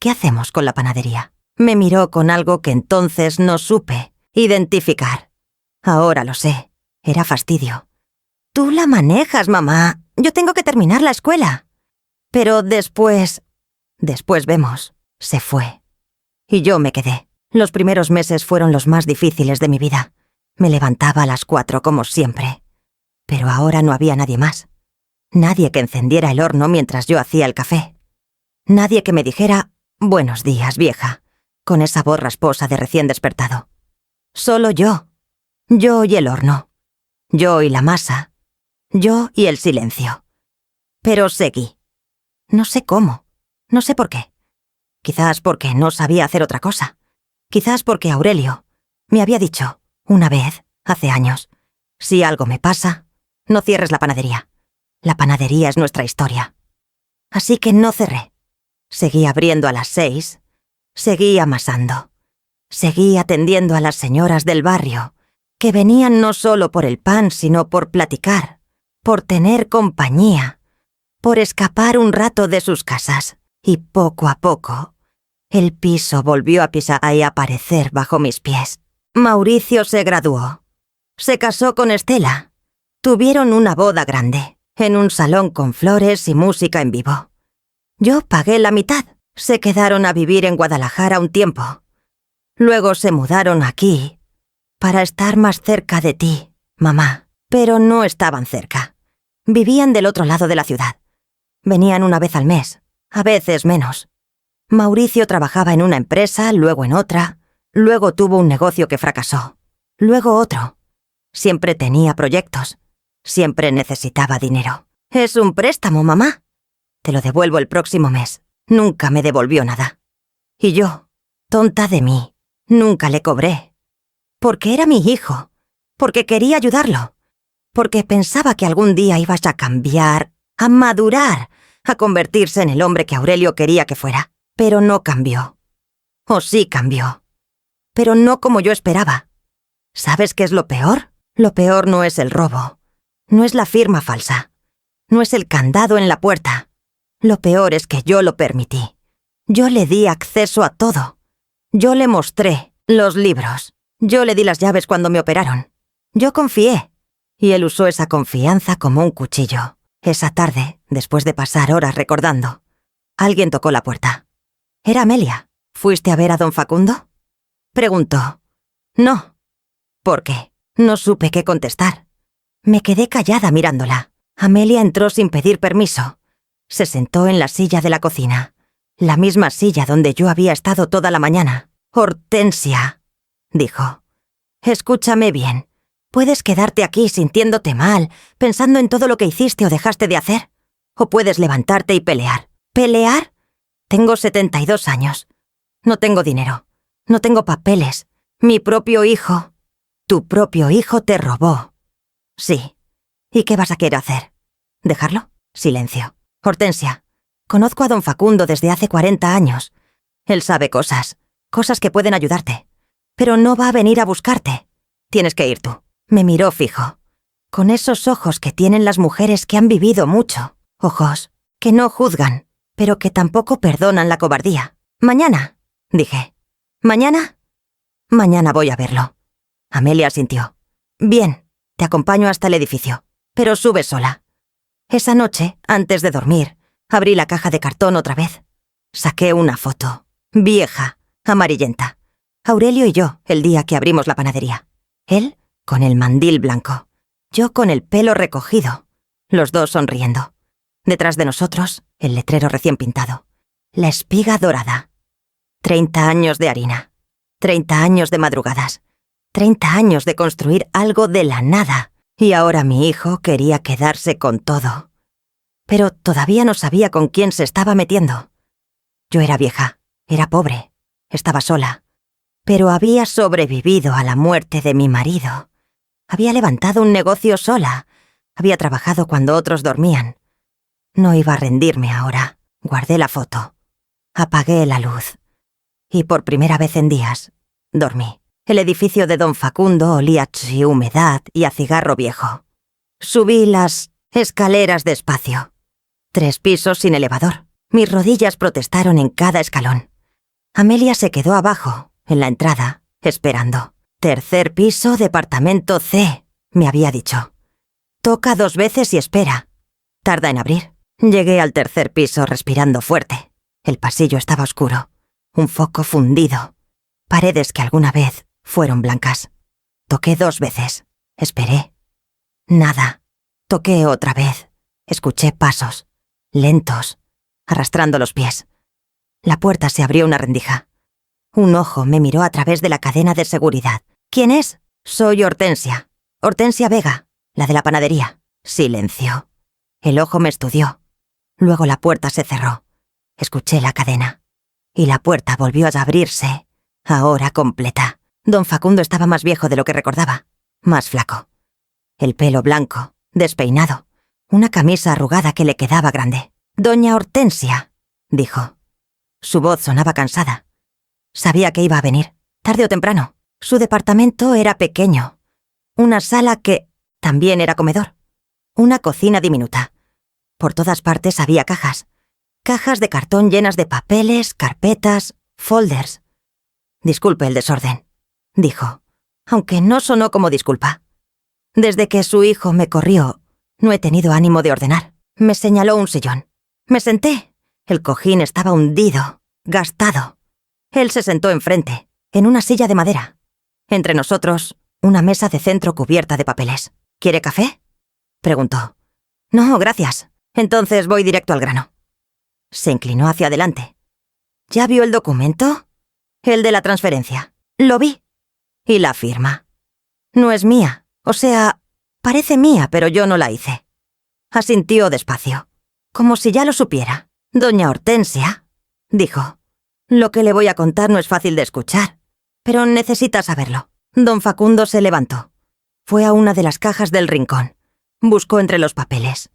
«¿Qué hacemos con la panadería?». Me miró con algo que entonces no supe identificar. Ahora lo sé. Era fastidio. «Tú la manejas, mamá. Yo tengo que terminar la escuela». Pero después vemos. Se fue. Y yo me quedé. Los primeros meses fueron los más difíciles de mi vida. Me levantaba a las 4 como siempre. Pero ahora no había nadie más. Nadie que encendiera el horno mientras yo hacía el café. Nadie que me dijera «Buenos días, vieja», con esa voz rasposa de recién despertado. Solo yo. Yo y el horno. Yo y la masa. Yo y el silencio. Pero seguí. No sé cómo. No sé por qué. Quizás porque no sabía hacer otra cosa. Quizás porque Aurelio me había dicho, una vez, hace años, «Si algo me pasa, no cierres la panadería. La panadería es nuestra historia». Así que no cerré. Seguí abriendo a las 6. Seguí amasando. Seguí atendiendo a las señoras del barrio, que venían no solo por el pan, sino por platicar, por tener compañía, por escapar un rato de sus casas. Y poco a poco, el piso volvió a pisar y a aparecer bajo mis pies. Mauricio se graduó. Se casó con Estela. Tuvieron una boda grande, en un salón con flores y música en vivo. Yo pagué la mitad. Se quedaron a vivir en Guadalajara un tiempo. Luego se mudaron aquí para estar más cerca de ti, mamá. Pero no estaban cerca. Vivían del otro lado de la ciudad. Venían una vez al mes, a veces menos. Mauricio trabajaba en una empresa, luego en otra, luego tuvo un negocio que fracasó, luego otro. Siempre tenía proyectos, siempre necesitaba dinero. Es un préstamo, mamá. Te lo devuelvo el próximo mes. Nunca me devolvió nada. Y yo, tonta de mí, nunca le cobré. Porque era mi hijo, porque quería ayudarlo, porque pensaba que algún día ibas a cambiar, a madurar, a convertirse en el hombre que Aurelio quería que fuera. Pero no cambió. O sí cambió. Pero no como yo esperaba. ¿Sabes qué es lo peor? Lo peor no es el robo. No es la firma falsa. No es el candado en la puerta. Lo peor es que yo lo permití. Yo le di acceso a todo. Yo le mostré los libros. Yo le di las llaves cuando me operaron. Yo confié. Y él usó esa confianza como un cuchillo. Esa tarde, después de pasar horas recordando, alguien tocó la puerta. Era Amelia. ¿Fuiste a ver a don Facundo? Preguntó. No. ¿Por qué? No supe qué contestar. Me quedé callada mirándola. Amelia entró sin pedir permiso. Se sentó en la silla de la cocina. La misma silla donde yo había estado toda la mañana. Hortensia, dijo. Escúchame bien. Puedes quedarte aquí sintiéndote mal, pensando en todo lo que hiciste o dejaste de hacer. O puedes levantarte y pelear. ¿Pelear? Tengo 72 años. No tengo dinero. No tengo papeles. Mi propio hijo. Tu propio hijo te robó. Sí. ¿Y qué vas a querer hacer? ¿Dejarlo? Silencio. Hortensia, conozco a don Facundo desde hace 40 años. Él sabe cosas que pueden ayudarte. Pero no va a venir a buscarte. Tienes que ir tú. Me miró fijo, con esos ojos que tienen las mujeres que han vivido mucho. Ojos que no juzgan, pero que tampoco perdonan la cobardía. Mañana, dije. ¿Mañana? Mañana voy a verlo. Amelia asintió. Bien, te acompaño hasta el edificio, pero sube sola. Esa noche, antes de dormir, abrí la caja de cartón otra vez. Saqué una foto, vieja, amarillenta. Aurelio y yo, el día que abrimos la panadería. Él con el mandil blanco, yo con el pelo recogido, los dos sonriendo. Detrás de nosotros, el letrero recién pintado. La espiga dorada. 30 años de harina. 30 años de madrugadas. 30 años de construir algo de la nada. Y ahora mi hijo quería quedarse con todo. Pero todavía no sabía con quién se estaba metiendo. Yo era vieja, era pobre, estaba sola. Pero había sobrevivido a la muerte de mi marido. Había levantado un negocio sola. Había trabajado cuando otros dormían. No iba a rendirme ahora. Guardé la foto. Apagué la luz. Y por primera vez en días, dormí. El edificio de don Facundo olía a humedad y a cigarro viejo. Subí las escaleras despacio. 3 pisos sin elevador. Mis rodillas protestaron en cada escalón. Amelia se quedó abajo, en la entrada, esperando. 3er piso, departamento C, me había dicho. Toca 2 veces y espera. Tarda en abrir. Llegué al 3er piso respirando fuerte. El pasillo estaba oscuro. Un foco fundido. Paredes que alguna vez fueron blancas. Toqué 2 veces. Esperé. Nada. Toqué otra vez. Escuché pasos. Lentos. Arrastrando los pies. La puerta se abrió una rendija. Un ojo me miró a través de la cadena de seguridad. ¿Quién es? Soy Hortensia. Hortensia Vega, la de la panadería. Silencio. El ojo me estudió. Luego la puerta se cerró. Escuché la cadena. Y la puerta volvió a abrirse, ahora completa. Don Facundo estaba más viejo de lo que recordaba. Más flaco. El pelo blanco, despeinado. Una camisa arrugada que le quedaba grande. «Doña Hortensia», dijo. Su voz sonaba cansada. Sabía que iba a venir, tarde o temprano. Su departamento era pequeño. Una sala que también era comedor. Una cocina diminuta. Por todas partes había cajas. Cajas de cartón llenas de papeles, carpetas, folders. «Disculpe el desorden», dijo, aunque no sonó como disculpa. Desde que su hijo me corrió, no he tenido ánimo de ordenar. Me señaló un sillón. Me senté. El cojín estaba hundido. gastado. Él se sentó enfrente, en una silla de madera. Entre nosotros, una mesa de centro cubierta de papeles. ¿Quiere café?, preguntó. No, gracias. Entonces voy directo al grano. Se inclinó hacia adelante. ¿Ya vio el documento? El de la transferencia. Lo vi. ¿Y la firma? No es mía. O sea, parece mía, pero yo no la hice. Asintió despacio, como si ya lo supiera. Doña Hortensia, dijo. Lo que le voy a contar no es fácil de escuchar, pero necesita saberlo. Don Facundo se levantó. Fue a una de las cajas del rincón. Buscó entre los papeles.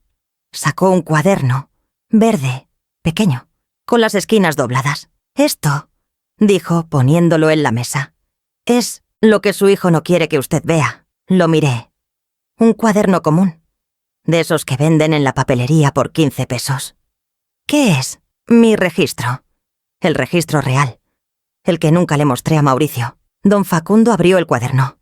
Sacó un cuaderno, verde, pequeño, con las esquinas dobladas. Esto, dijo poniéndolo en la mesa, es lo que su hijo no quiere que usted vea. Lo miré. Un cuaderno común, de esos que venden en la papelería por 15 pesos. ¿Qué es? Mi registro. El registro real. El que nunca le mostré a Mauricio. Don Facundo abrió el cuaderno.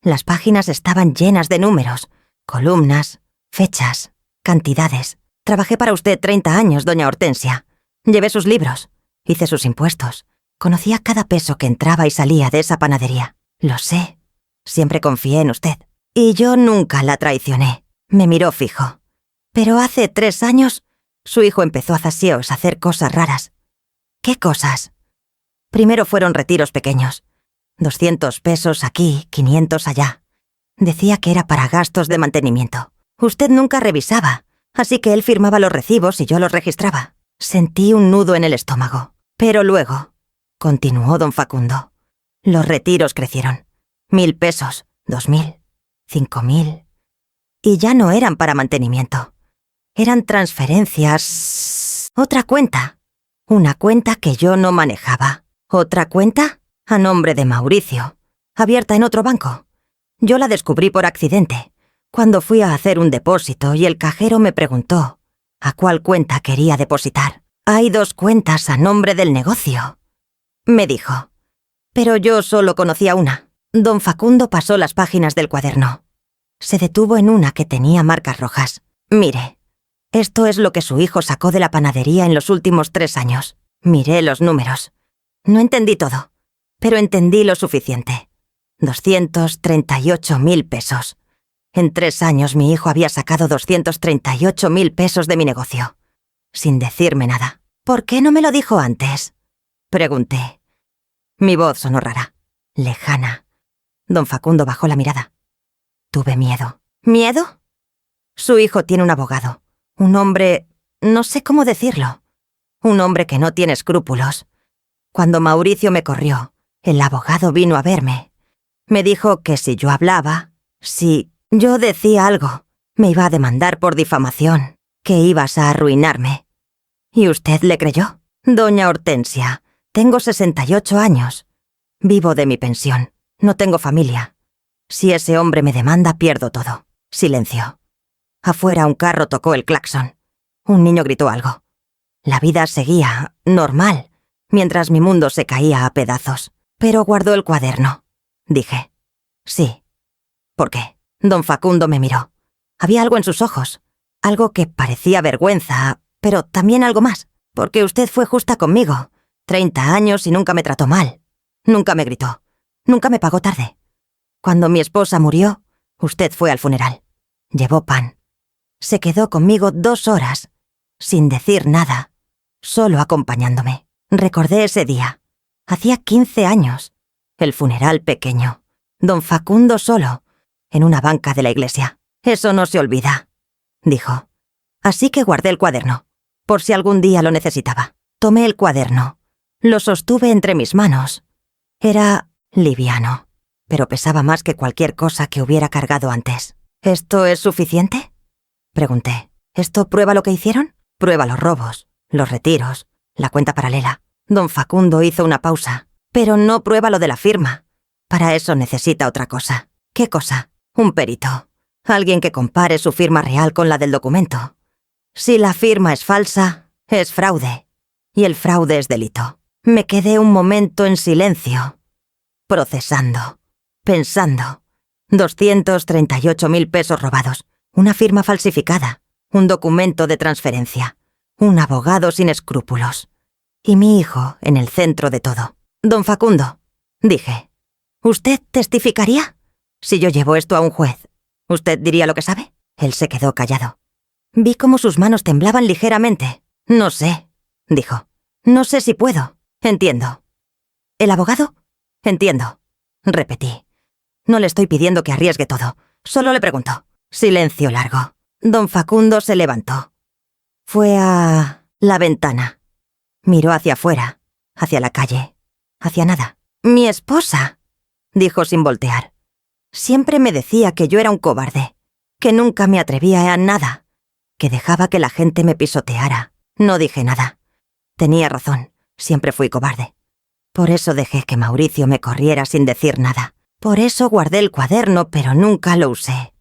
Las páginas estaban llenas de números, columnas, fechas, cantidades. Trabajé para usted 30 años, doña Hortensia. Llevé sus libros, hice sus impuestos. Conocía cada peso que entraba y salía de esa panadería. Lo sé. Siempre confié en usted. Y yo nunca la traicioné. Me miró fijo. Pero hace 3 años, su hijo empezó a zasíos a hacer cosas raras. ¿Qué cosas? Primero fueron retiros pequeños. 200 pesos aquí, 500 allá. Decía que era para gastos de mantenimiento. Usted nunca revisaba, así que él firmaba los recibos y yo los registraba. Sentí un nudo en el estómago. Pero luego, continuó don Facundo, los retiros crecieron. 1000 pesos, 2000, 5000. Y ya no eran para mantenimiento. Eran transferencias. Otra cuenta. Una cuenta que yo no manejaba. ¿Otra cuenta? A nombre de Mauricio. Abierta en otro banco. Yo la descubrí por accidente, cuando fui a hacer un depósito y el cajero me preguntó a cuál cuenta quería depositar. Hay 2 cuentas a nombre del negocio, me dijo. Pero yo solo conocía una. Don Facundo pasó las páginas del cuaderno. Se detuvo en una que tenía marcas rojas. Mire, esto es lo que su hijo sacó de la panadería en los últimos 3 años. Miré los números. No entendí todo, pero entendí lo suficiente. 238.000 pesos. En 3 años mi hijo había sacado 238.000 pesos de mi negocio, sin decirme nada. ¿Por qué no me lo dijo antes?, pregunté. Mi voz sonó rara, lejana. Don Facundo bajó la mirada. Tuve miedo. ¿Miedo? Su hijo tiene un abogado. Un hombre... no sé cómo decirlo. Un hombre que no tiene escrúpulos. Cuando Mauricio me corrió, el abogado vino a verme. Me dijo que si yo hablaba, si yo decía algo, me iba a demandar por difamación, que ibas a arruinarme. ¿Y usted le creyó? Doña Hortensia, tengo 68 años. Vivo de mi pensión. No tengo familia. Si ese hombre me demanda, pierdo todo. Silencio. Afuera un carro tocó el claxon. Un niño gritó algo. La vida seguía, normal, mientras mi mundo se caía a pedazos. Pero guardó el cuaderno. Dije. Sí. ¿Por qué? Don Facundo me miró. Había algo en sus ojos. Algo que parecía vergüenza, pero también algo más. Porque usted fue justa conmigo. 30 años y nunca me trató mal. Nunca me gritó. Nunca me pagó tarde. Cuando mi esposa murió, usted fue al funeral. Llevó pan. Se quedó conmigo 2 horas, sin decir nada, solo acompañándome. Recordé ese día. Hacía 15 años. El funeral pequeño. Don Facundo solo, en una banca de la iglesia. Eso no se olvida, dijo. Así que guardé el cuaderno, por si algún día lo necesitaba. Tomé el cuaderno. Lo sostuve entre mis manos. Era liviano, pero pesaba más que cualquier cosa que hubiera cargado antes. ¿Esto es suficiente?, pregunté. ¿Esto prueba lo que hicieron? Prueba los robos, los retiros, la cuenta paralela. Don Facundo hizo una pausa. Pero no prueba lo de la firma. Para eso necesita otra cosa. ¿Qué cosa? Un perito. Alguien que compare su firma real con la del documento. Si la firma es falsa, es fraude. Y el fraude es delito. Me quedé un momento en silencio, procesando, pensando. 238.000 pesos robados, una firma falsificada, un documento de transferencia, un abogado sin escrúpulos. y mi hijo en el centro de todo. «Don Facundo», dije, «¿usted testificaría? Si yo llevo esto a un juez, ¿usted diría lo que sabe?» Él se quedó callado. Vi cómo sus manos temblaban ligeramente. «No sé», dijo. «No sé si puedo. Entiendo». «¿El abogado?» «Entiendo», repetí. «No le estoy pidiendo que arriesgue todo. Solo le pregunto». Silencio largo. Don Facundo se levantó. Fue a la ventana. Miró hacia afuera, hacia la calle, hacia nada. «Mi esposa», dijo sin voltear. Siempre me decía que yo era un cobarde, que nunca me atrevía a nada, que dejaba que la gente me pisoteara. No dije nada. Tenía razón, siempre fui cobarde. Por eso dejé que Mauricio me corriera sin decir nada. Por eso guardé el cuaderno, pero nunca lo usé.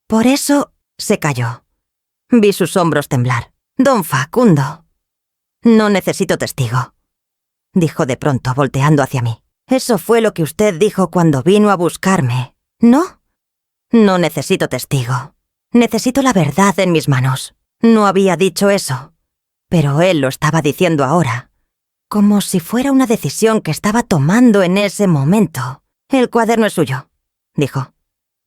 Por eso se calló. Vi sus hombros temblar. «Don Facundo». «No necesito testigo», dijo de pronto, volteando hacia mí. «Eso fue lo que usted dijo cuando vino a buscarme, ¿no? No necesito testigo. Necesito la verdad en mis manos. No había dicho eso, pero él lo estaba diciendo ahora, como si fuera una decisión que estaba tomando en ese momento. «El cuaderno es suyo», dijo.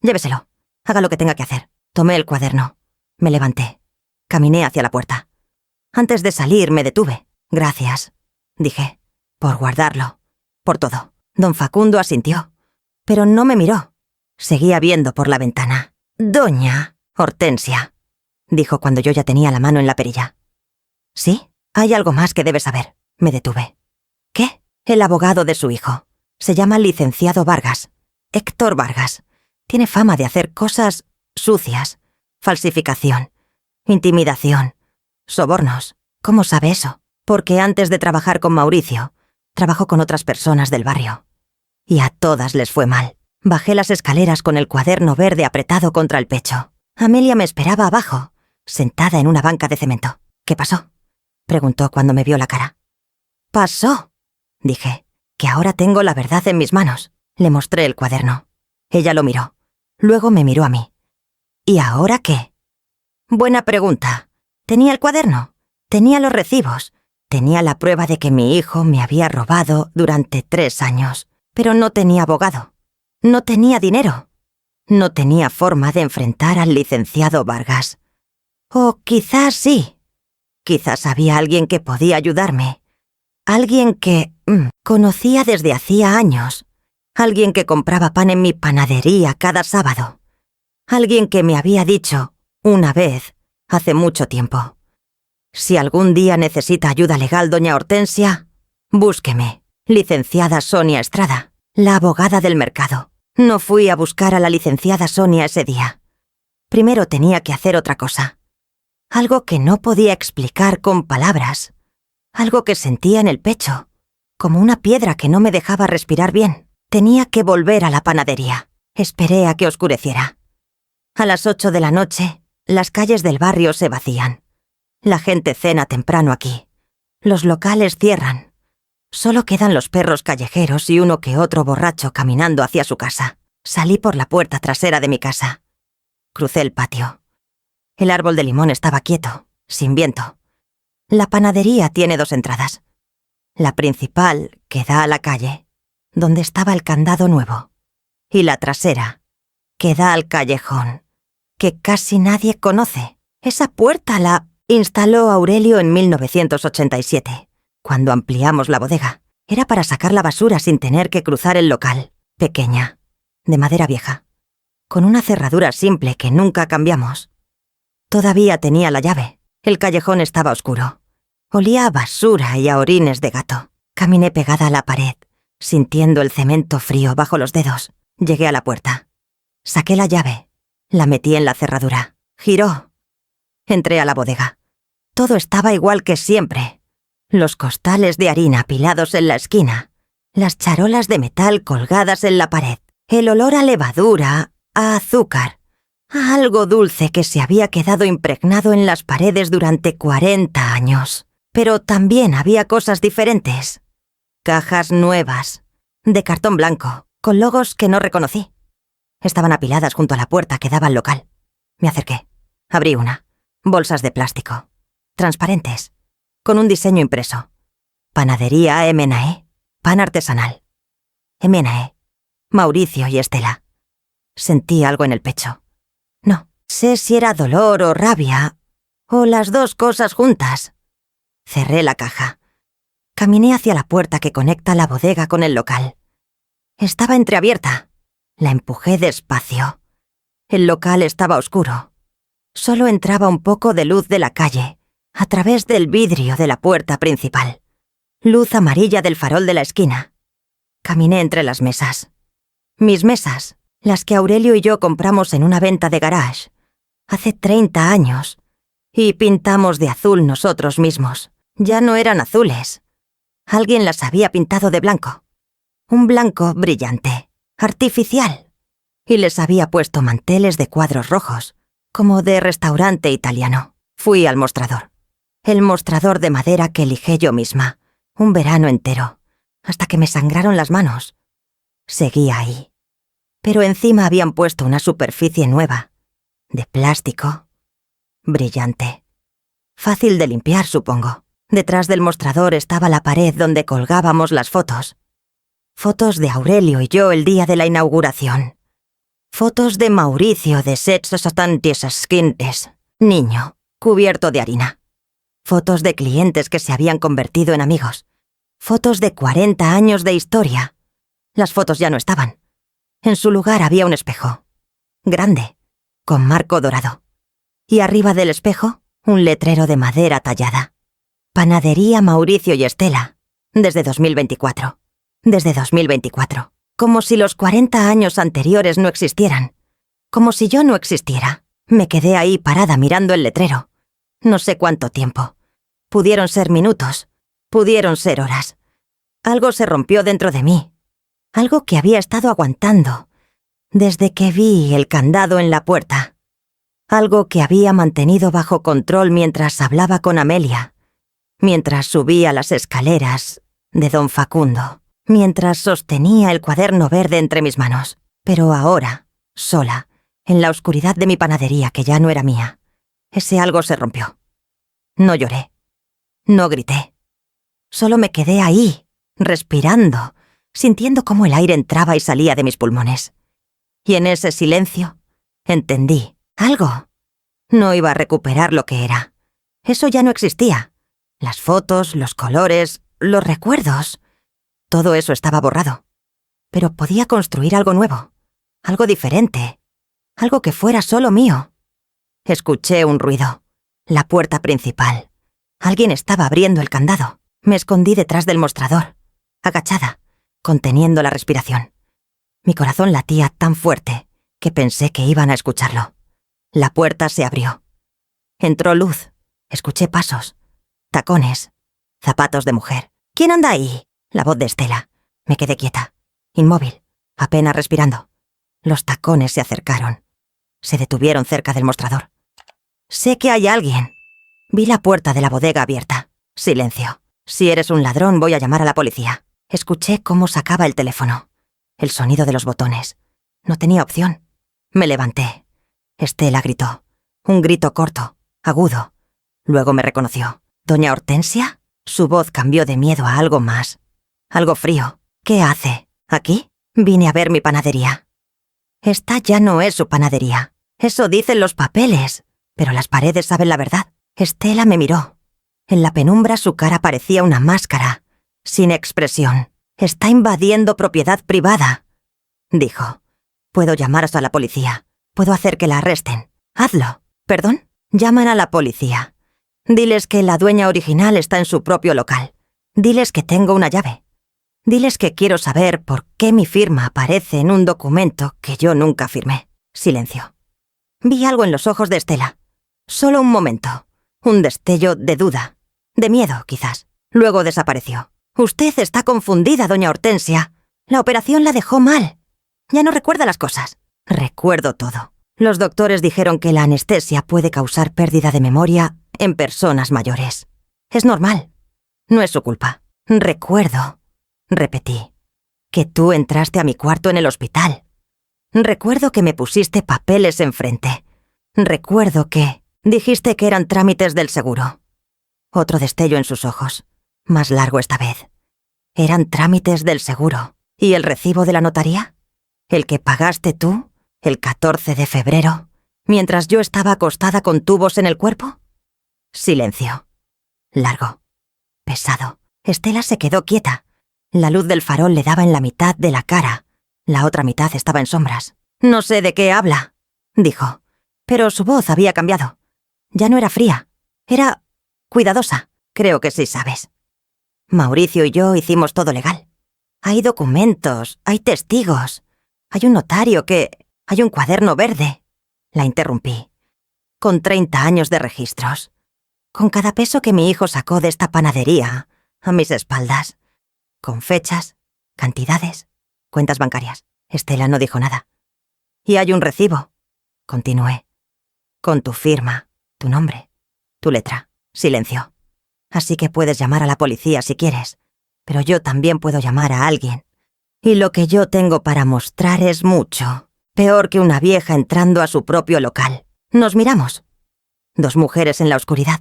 «Lléveselo. Haga lo que tenga que hacer». Tomé el cuaderno. Me levanté. Caminé hacia la puerta. Antes de salir me detuve. «Gracias», dije, «por guardarlo, por todo». Don Facundo asintió, pero no me miró. Seguía viendo por la ventana. «Doña Hortensia», dijo cuando yo ya tenía la mano en la perilla. «¿Sí? Hay algo más que debe saber». Me detuve. «¿Qué?» «El abogado de su hijo. Se llama licenciado Vargas. Héctor Vargas. Tiene fama de hacer cosas sucias. Falsificación. Intimidación. Sobornos». «¿Cómo sabe eso?» «Porque antes de trabajar con Mauricio, trabajó con otras personas del barrio. Y a todas les fue mal». Bajé las escaleras con el cuaderno verde apretado contra el pecho. Amelia me esperaba abajo, sentada en una banca de cemento. «¿Qué pasó?», preguntó cuando me vio la cara. «Pasó», dije, «que ahora tengo la verdad en mis manos». Le mostré el cuaderno. Ella lo miró. Luego me miró a mí. «¿Y ahora qué?». «Buena pregunta. Tenía el cuaderno, tenía los recibos, tenía la prueba de que mi hijo me había robado durante 3 años, pero no tenía abogado. No tenía dinero. No tenía forma de enfrentar al licenciado Vargas. O quizás sí. Quizás había alguien que podía ayudarme. Alguien que conocía desde hacía años. Alguien que compraba pan en mi panadería cada sábado. Alguien que me había dicho, una vez, hace mucho tiempo: «Si algún día necesita ayuda legal, doña Hortensia, búsqueme. Licenciada Sonia Estrada, la abogada del mercado». No fui a buscar a la licenciada Sonia ese día. Primero tenía que hacer otra cosa. Algo que no podía explicar con palabras. Algo que sentía en el pecho, como una piedra que no me dejaba respirar bien. Tenía que volver a la panadería. Esperé a que oscureciera. A las 8 de la noche, las calles del barrio se vacían. La gente cena temprano aquí. Los locales cierran. Solo quedan los perros callejeros y uno que otro borracho caminando hacia su casa. Salí por la puerta trasera de mi casa. Crucé el patio. El árbol de limón estaba quieto, sin viento. La panadería tiene 2 entradas. La principal, que da a la calle, donde estaba el candado nuevo. Y la trasera, que da al callejón, que casi nadie conoce. Esa puerta la instaló Aurelio en 1987. Cuando ampliamos la bodega, era para sacar la basura sin tener que cruzar el local. Pequeña, de madera vieja, con una cerradura simple que nunca cambiamos. Todavía tenía la llave. El callejón estaba oscuro. Olía a basura y a orines de gato. Caminé pegada a la pared, sintiendo el cemento frío bajo los dedos. Llegué a la puerta. Saqué la llave. La metí en la cerradura. Giró. Entré a la bodega. Todo estaba igual que siempre. Los costales de harina apilados en la esquina, las charolas de metal colgadas en la pared, el olor a levadura, a azúcar, a algo dulce que se había quedado impregnado en las paredes durante 40 años. Pero también había cosas diferentes. Cajas nuevas, de cartón blanco, con logos que no reconocí. Estaban apiladas junto a la puerta que daba al local. Me acerqué. Abrí una. Bolsas de plástico, transparentes, con un diseño impreso. Panadería M&E, pan artesanal. M&E, Mauricio y Estela. Sentí algo en el pecho. No sé si era dolor o rabia, o las dos cosas juntas. Cerré la caja. Caminé hacia la puerta que conecta la bodega con el local. Estaba entreabierta. La empujé despacio. El local estaba oscuro. Solo entraba un poco de luz de la calle, a través del vidrio de la puerta principal. Luz amarilla del farol de la esquina. Caminé entre las mesas. Mis mesas, las que Aurelio y yo compramos en una venta de garage, hace 30 años, y pintamos de azul nosotros mismos. Ya no eran azules. Alguien las había pintado de blanco. Un blanco brillante, artificial. Y les había puesto manteles de cuadros rojos, como de restaurante italiano. Fui al mostrador. El mostrador de madera que elige yo misma, un verano entero, hasta que me sangraron las manos. Seguía ahí. Pero encima habían puesto una superficie nueva, de plástico, brillante. Fácil de limpiar, supongo. Detrás del mostrador estaba la pared donde colgábamos las fotos. Fotos de Aurelio y yo el día de la inauguración. Fotos de Mauricio de Sets niño, cubierto de harina. Fotos de clientes que se habían convertido en amigos. Fotos de 40 años de historia. Las fotos ya no estaban. En su lugar había un espejo. Grande, con marco dorado. Y arriba del espejo, un letrero de madera tallada. Panadería Mauricio y Estela. Desde 2024. Desde 2024. Como si los 40 años anteriores no existieran. Como si yo no existiera. Me quedé ahí parada mirando el letrero. No sé cuánto tiempo. Pudieron ser minutos. Pudieron ser horas. Algo se rompió dentro de mí. Algo que había estado aguantando desde que vi el candado en la puerta. Algo que había mantenido bajo control mientras hablaba con Amelia. Mientras subía las escaleras de don Facundo. Mientras sostenía el cuaderno verde entre mis manos. Pero ahora, sola, en la oscuridad de mi panadería que ya no era mía, ese algo se rompió. No lloré. No grité. Solo me quedé ahí, respirando, sintiendo cómo el aire entraba y salía de mis pulmones. Y en ese silencio, entendí algo. No iba a recuperar lo que era. Eso ya no existía. Las fotos, los colores, los recuerdos. Todo eso estaba borrado. Pero podía construir algo nuevo, algo diferente, algo que fuera solo mío. Escuché un ruido. La puerta principal. Alguien estaba abriendo el candado. Me escondí detrás del mostrador, agachada, conteniendo la respiración. Mi corazón latía tan fuerte que pensé que iban a escucharlo. La puerta se abrió. Entró luz. Escuché pasos, tacones, zapatos de mujer. ¿Quién anda ahí? La voz de Estela. Me quedé quieta, inmóvil, apenas respirando. Los tacones se acercaron. Se detuvieron cerca del mostrador. Sé que hay alguien. Vi la puerta de la bodega abierta. Silencio. Si eres un ladrón, voy a llamar a la policía. Escuché cómo sacaba el teléfono. El sonido de los botones. No tenía opción. Me levanté. Estela gritó. Un grito corto, agudo. Luego me reconoció. ¿Doña Hortensia? Su voz cambió de miedo a algo más. Algo frío. ¿Qué hace? ¿Aquí? Vine a ver mi panadería. Esta ya no es su panadería. Eso dicen los papeles. Pero las paredes saben la verdad. Estela me miró. En la penumbra su cara parecía una máscara, sin expresión. Está invadiendo propiedad privada, dijo. Puedo llamaros a la policía. Puedo hacer que la arresten. Hazlo. ¿Perdón? Llaman a la policía. Diles que la dueña original está en su propio local. Diles que tengo una llave. Diles que quiero saber por qué mi firma aparece en un documento que yo nunca firmé. Silencio. Vi algo en los ojos de Estela. Solo un momento. Un destello de duda. De miedo, quizás. Luego desapareció. Usted está confundida, doña Hortensia. La operación la dejó mal. Ya no recuerda las cosas. Recuerdo todo. Los doctores dijeron que la anestesia puede causar pérdida de memoria en personas mayores. Es normal. No es su culpa. Recuerdo, repetí, que tú entraste a mi cuarto en el hospital. Recuerdo que me pusiste papeles enfrente. Recuerdo que dijiste que eran trámites del seguro. Otro destello en sus ojos. Más largo esta vez. Eran trámites del seguro. ¿Y el recibo de la notaría? ¿El que pagaste tú, el 14 de febrero, mientras yo estaba acostada con tubos en el cuerpo? Silencio. Largo. Pesado. Estela se quedó quieta. La luz del farol le daba en la mitad de la cara. La otra mitad estaba en sombras. «No sé de qué habla», dijo. Pero su voz había cambiado. Ya no era fría. Era cuidadosa. Creo que sí sabes. Mauricio y yo hicimos todo legal. Hay documentos, hay testigos. Hay un notario hay un cuaderno verde. La interrumpí. Con 30 años de registros. Con cada peso que mi hijo sacó de esta panadería, a mis espaldas. Con fechas, cantidades, cuentas bancarias. Estela no dijo nada. Y hay un recibo, continué. Con tu firma, tu nombre, tu letra. Silencio. Así que puedes llamar a la policía si quieres, pero yo también puedo llamar a alguien. Y lo que yo tengo para mostrar es mucho. Peor que una vieja entrando a su propio local. Nos miramos. 2 mujeres en la oscuridad.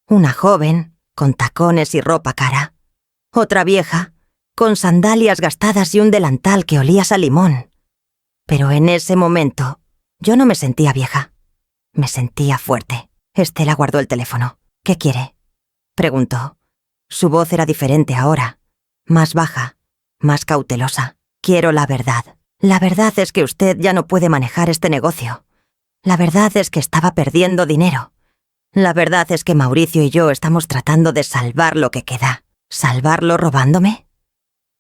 Una joven, con tacones y ropa cara. Otra vieja, con sandalias gastadas y un delantal que olía a limón. Pero en ese momento, yo no me sentía vieja. Me sentía fuerte. Estela guardó el teléfono. «¿Qué quiere?», preguntó. Su voz era diferente ahora. Más baja, más cautelosa. «Quiero la verdad. La verdad es que usted ya no puede manejar este negocio. La verdad es que estaba perdiendo dinero. La verdad es que Mauricio y yo estamos tratando de salvar lo que queda. ¿Salvarlo robándome?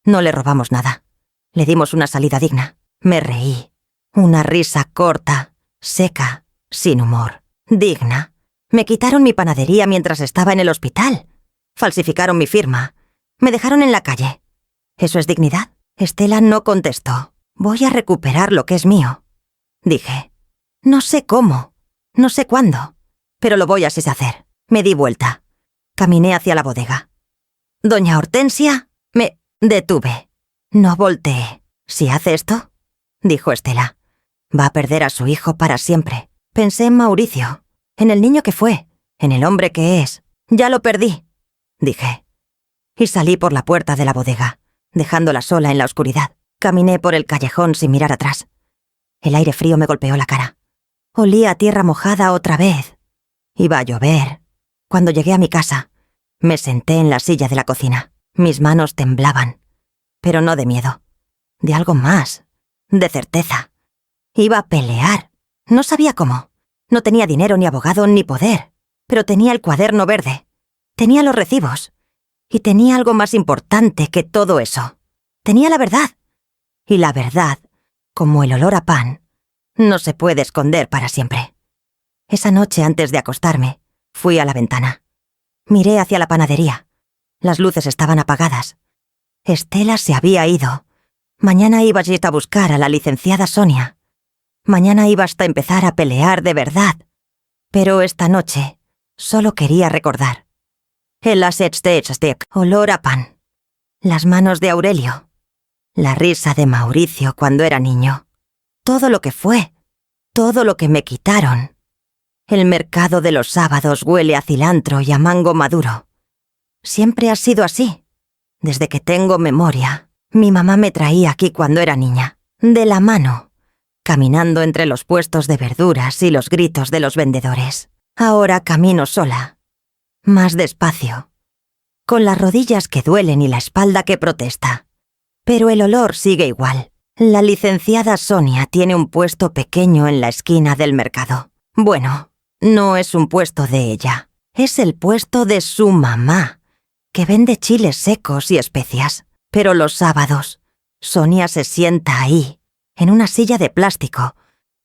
No le robamos nada. Le dimos una salida digna. Me reí. Una risa corta, seca, sin humor. Digna. Me quitaron mi panadería mientras estaba en el hospital. Falsificaron mi firma. Me dejaron en la calle. ¿Eso es dignidad? Estela no contestó. «Voy a recuperar lo que es mío», dije. «No sé cómo, no sé cuándo, pero lo voy a hacer». Me di vuelta. Caminé hacia la bodega. «Doña Hortensia», me detuve. No volteé. «¿Si hace esto?», dijo Estela. «Va a perder a su hijo para siempre». Pensé en Mauricio, en el niño que fue, en el hombre que es. «Ya lo perdí», dije. Y salí por la puerta de la bodega, dejándola sola en la oscuridad. Caminé por el callejón sin mirar atrás. El aire frío me golpeó la cara. Olía a tierra mojada otra vez. Iba a llover. Cuando llegué a mi casa, me senté en la silla de la cocina. Mis manos temblaban, pero no de miedo. De algo más, de certeza. Iba a pelear. No sabía cómo. No tenía dinero, ni abogado, ni poder. Pero tenía el cuaderno verde. Tenía los recibos. Y tenía algo más importante que todo eso. Tenía la verdad. Y la verdad, como el olor a pan, no se puede esconder para siempre. Esa noche, antes de acostarme, fui a la ventana. Miré hacia la panadería. Las luces estaban apagadas. Estela se había ido. Mañana iba a buscar a la licenciada Sonia. Mañana iba hasta empezar a pelear de verdad. Pero esta noche solo quería recordar. El olor a pan. Las manos de Aurelio. La risa de Mauricio cuando era niño. Todo lo que fue. Todo lo que me quitaron. El mercado de los sábados huele a cilantro y a mango maduro. Siempre ha sido así. Desde que tengo memoria, mi mamá me traía aquí cuando era niña, de la mano, caminando entre los puestos de verduras y los gritos de los vendedores. Ahora camino sola, más despacio, con las rodillas que duelen y la espalda que protesta. Pero el olor sigue igual. La licenciada Sonia tiene un puesto pequeño en la esquina del mercado. Bueno, no es un puesto de ella. Es el puesto de su mamá, que vende chiles secos y especias. Pero los sábados, Sonia se sienta ahí, en una silla de plástico,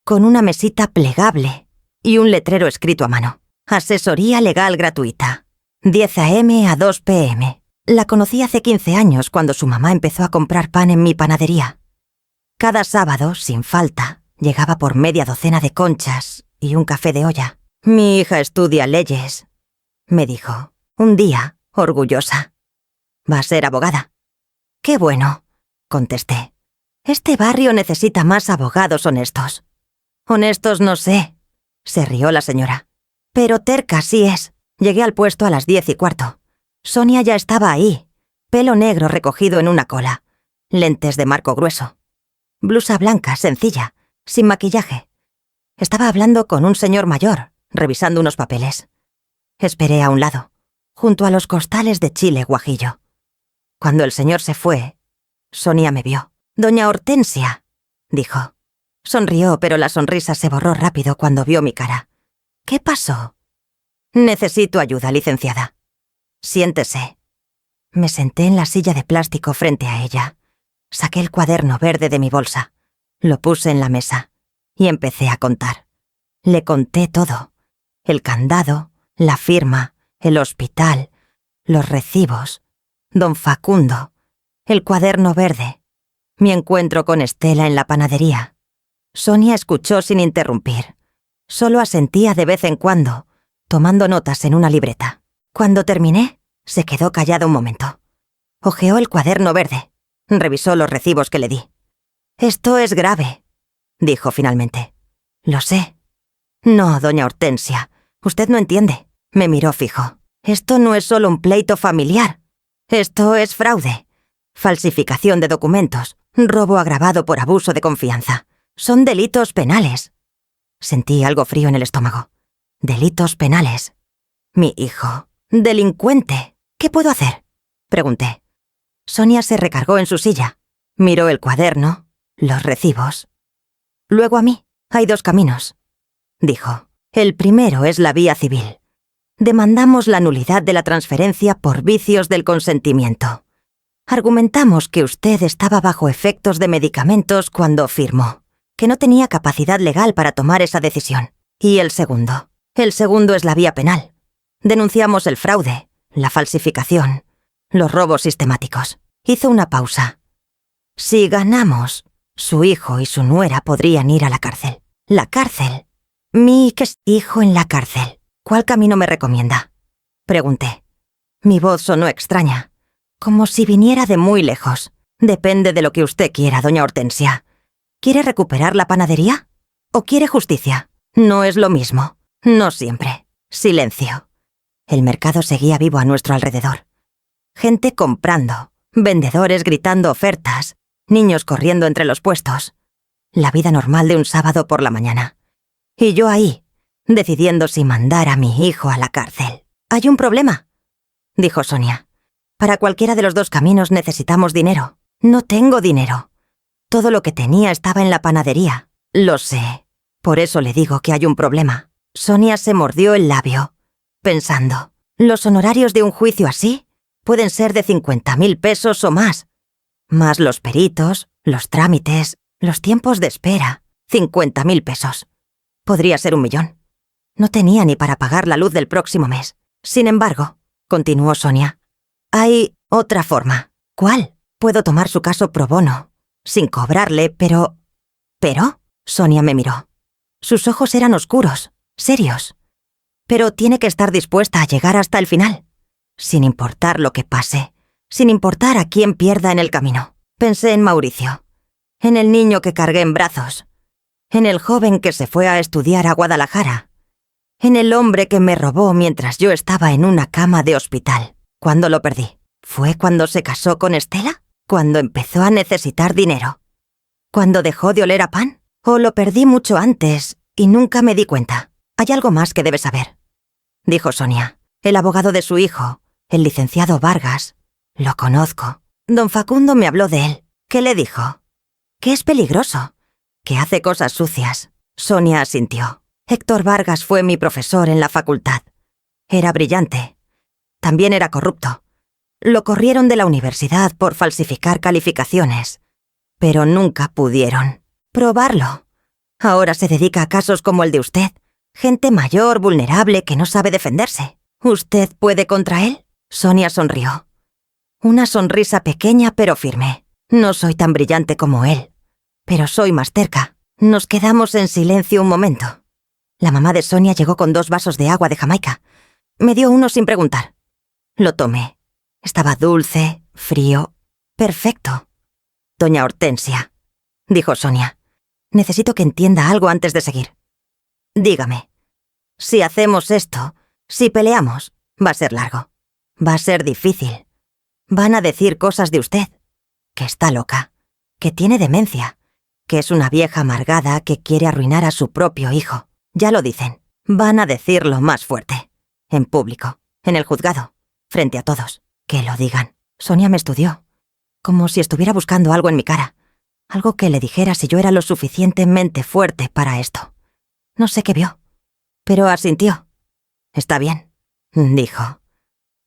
con una mesita plegable y un letrero escrito a mano. Asesoría legal gratuita. 10 a.m. a 2 p.m. La conocí hace 15 años cuando su mamá empezó a comprar pan en mi panadería. Cada sábado, sin falta, llegaba por media docena de conchas y un café de olla. «Mi hija estudia leyes», me dijo, un día, orgullosa. «Va a ser abogada». «Qué bueno», contesté. «Este barrio necesita más abogados honestos». «Honestos no sé», se rió la señora. «Pero terca sí es». Llegué al puesto a las 10:15. Sonia ya estaba ahí, pelo negro recogido en una cola, lentes de marco grueso, blusa blanca, sencilla, sin maquillaje. Estaba hablando con un señor mayor, revisando unos papeles. Esperé a un lado, junto a los costales de chile guajillo. Cuando el señor se fue, Sonia me vio. «Doña Hortensia», dijo. Sonrió, pero la sonrisa se borró rápido cuando vio mi cara. «¿Qué pasó?» «Necesito ayuda, licenciada». «Siéntese». Me senté en la silla de plástico frente a ella. Saqué el cuaderno verde de mi bolsa, lo puse en la mesa y empecé a contar. Le conté todo. El candado, la firma, el hospital, los recibos, don Facundo, el cuaderno verde, mi encuentro con Estela en la panadería. Sonia escuchó sin interrumpir. Solo asentía de vez en cuando, tomando notas en una libreta. Cuando terminé, se quedó callada un momento. Hojeó el cuaderno verde. Revisó los recibos que le di. «Esto es grave», dijo finalmente. «Lo sé». «No, doña Hortensia, usted no entiende». Me miró fijo. «Esto no es solo un pleito familiar. Esto es fraude, falsificación de documentos, robo agravado por abuso de confianza. Son delitos penales». Sentí algo frío en el estómago. Delitos penales. Mi hijo. Delincuente. ¿Qué puedo hacer?, pregunté. Sonia se recargó en su silla. Miró el cuaderno, los recibos. «Luego a mí. Hay dos caminos», dijo. «El primero es la vía civil. Demandamos la nulidad de la transferencia por vicios del consentimiento. Argumentamos que usted estaba bajo efectos de medicamentos cuando firmó, que no tenía capacidad legal para tomar esa decisión. Y el segundo es la vía penal. Denunciamos el fraude, la falsificación, los robos sistemáticos». Hizo una pausa. «Si ganamos, su hijo y su nuera podrían ir a la cárcel». «¿La cárcel?» «Mi hijo en la cárcel. ¿Cuál camino me recomienda?», pregunté. Mi voz sonó extraña, como si viniera de muy lejos. «Depende de lo que usted quiera, doña Hortensia. ¿Quiere recuperar la panadería? ¿O quiere justicia? No es lo mismo. No siempre». Silencio. El mercado seguía vivo a nuestro alrededor. Gente comprando, vendedores gritando ofertas, niños corriendo entre los puestos. La vida normal de un sábado por la mañana. Y yo ahí, decidiendo si mandar a mi hijo a la cárcel. «Hay un problema», dijo Sonia. «Para cualquiera de los dos caminos necesitamos dinero. No tengo dinero. Todo lo que tenía estaba en la panadería. Lo sé. Por eso le digo que hay un problema». Sonia se mordió el labio, pensando. «Los honorarios de un juicio así pueden ser de 50.000 pesos o más. Más los peritos, los trámites, los tiempos de espera. 50.000 pesos. Podría ser 1.000.000. No tenía ni para pagar la luz del próximo mes. Sin embargo», continuó Sonia, «hay otra forma». «¿Cuál?». «Puedo tomar su caso pro bono, sin cobrarle, pero...» «¿Pero?». Sonia me miró. Sus ojos eran oscuros, serios. «Pero tiene que estar dispuesta a llegar hasta el final, sin importar lo que pase, sin importar a quién pierda en el camino». Pensé en Mauricio, en el niño que cargué en brazos, en el joven que se fue a estudiar a Guadalajara, en el hombre que me robó mientras yo estaba en una cama de hospital. ¿Cuándo lo perdí? ¿Fue cuando se casó con Estela? ¿Cuando empezó a necesitar dinero? ¿Cuando dejó de oler a pan? ¿O lo perdí mucho antes y nunca me di cuenta? «Hay algo más que debes saber», dijo Sonia. «El abogado de su hijo, el licenciado Vargas, lo conozco. Don Facundo me habló de él». «¿Qué le dijo?». «Que es peligroso, que hace cosas sucias». Sonia asintió. «Héctor Vargas fue mi profesor en la facultad. Era brillante. También era corrupto. Lo corrieron de la universidad por falsificar calificaciones, pero nunca pudieron probarlo. Ahora se dedica a casos como el de usted, gente mayor, vulnerable, que no sabe defenderse. ¿Usted puede contra él?». Sonia sonrió. Una sonrisa pequeña pero firme. «No soy tan brillante como él, pero soy más cerca». Nos quedamos en silencio un momento. La mamá de Sonia llegó con 2 vasos de agua de Jamaica. Me dio uno sin preguntar. Lo tomé. Estaba dulce, frío, perfecto. «Doña Hortensia», dijo Sonia, «necesito que entienda algo antes de seguir. Dígame, si hacemos esto, si peleamos, va a ser largo. Va a ser difícil. Van a decir cosas de usted. Que está loca. Que tiene demencia. Que es una vieja amargada que quiere arruinar a su propio hijo. Ya lo dicen. Van a decirlo más fuerte. En público. En el juzgado. Frente a todos. Que lo digan. Sonia me estudió. Como si estuviera buscando algo en mi cara. Algo que le dijera si yo era lo suficientemente fuerte para esto. No sé qué vio. Pero asintió. Está bien, dijo.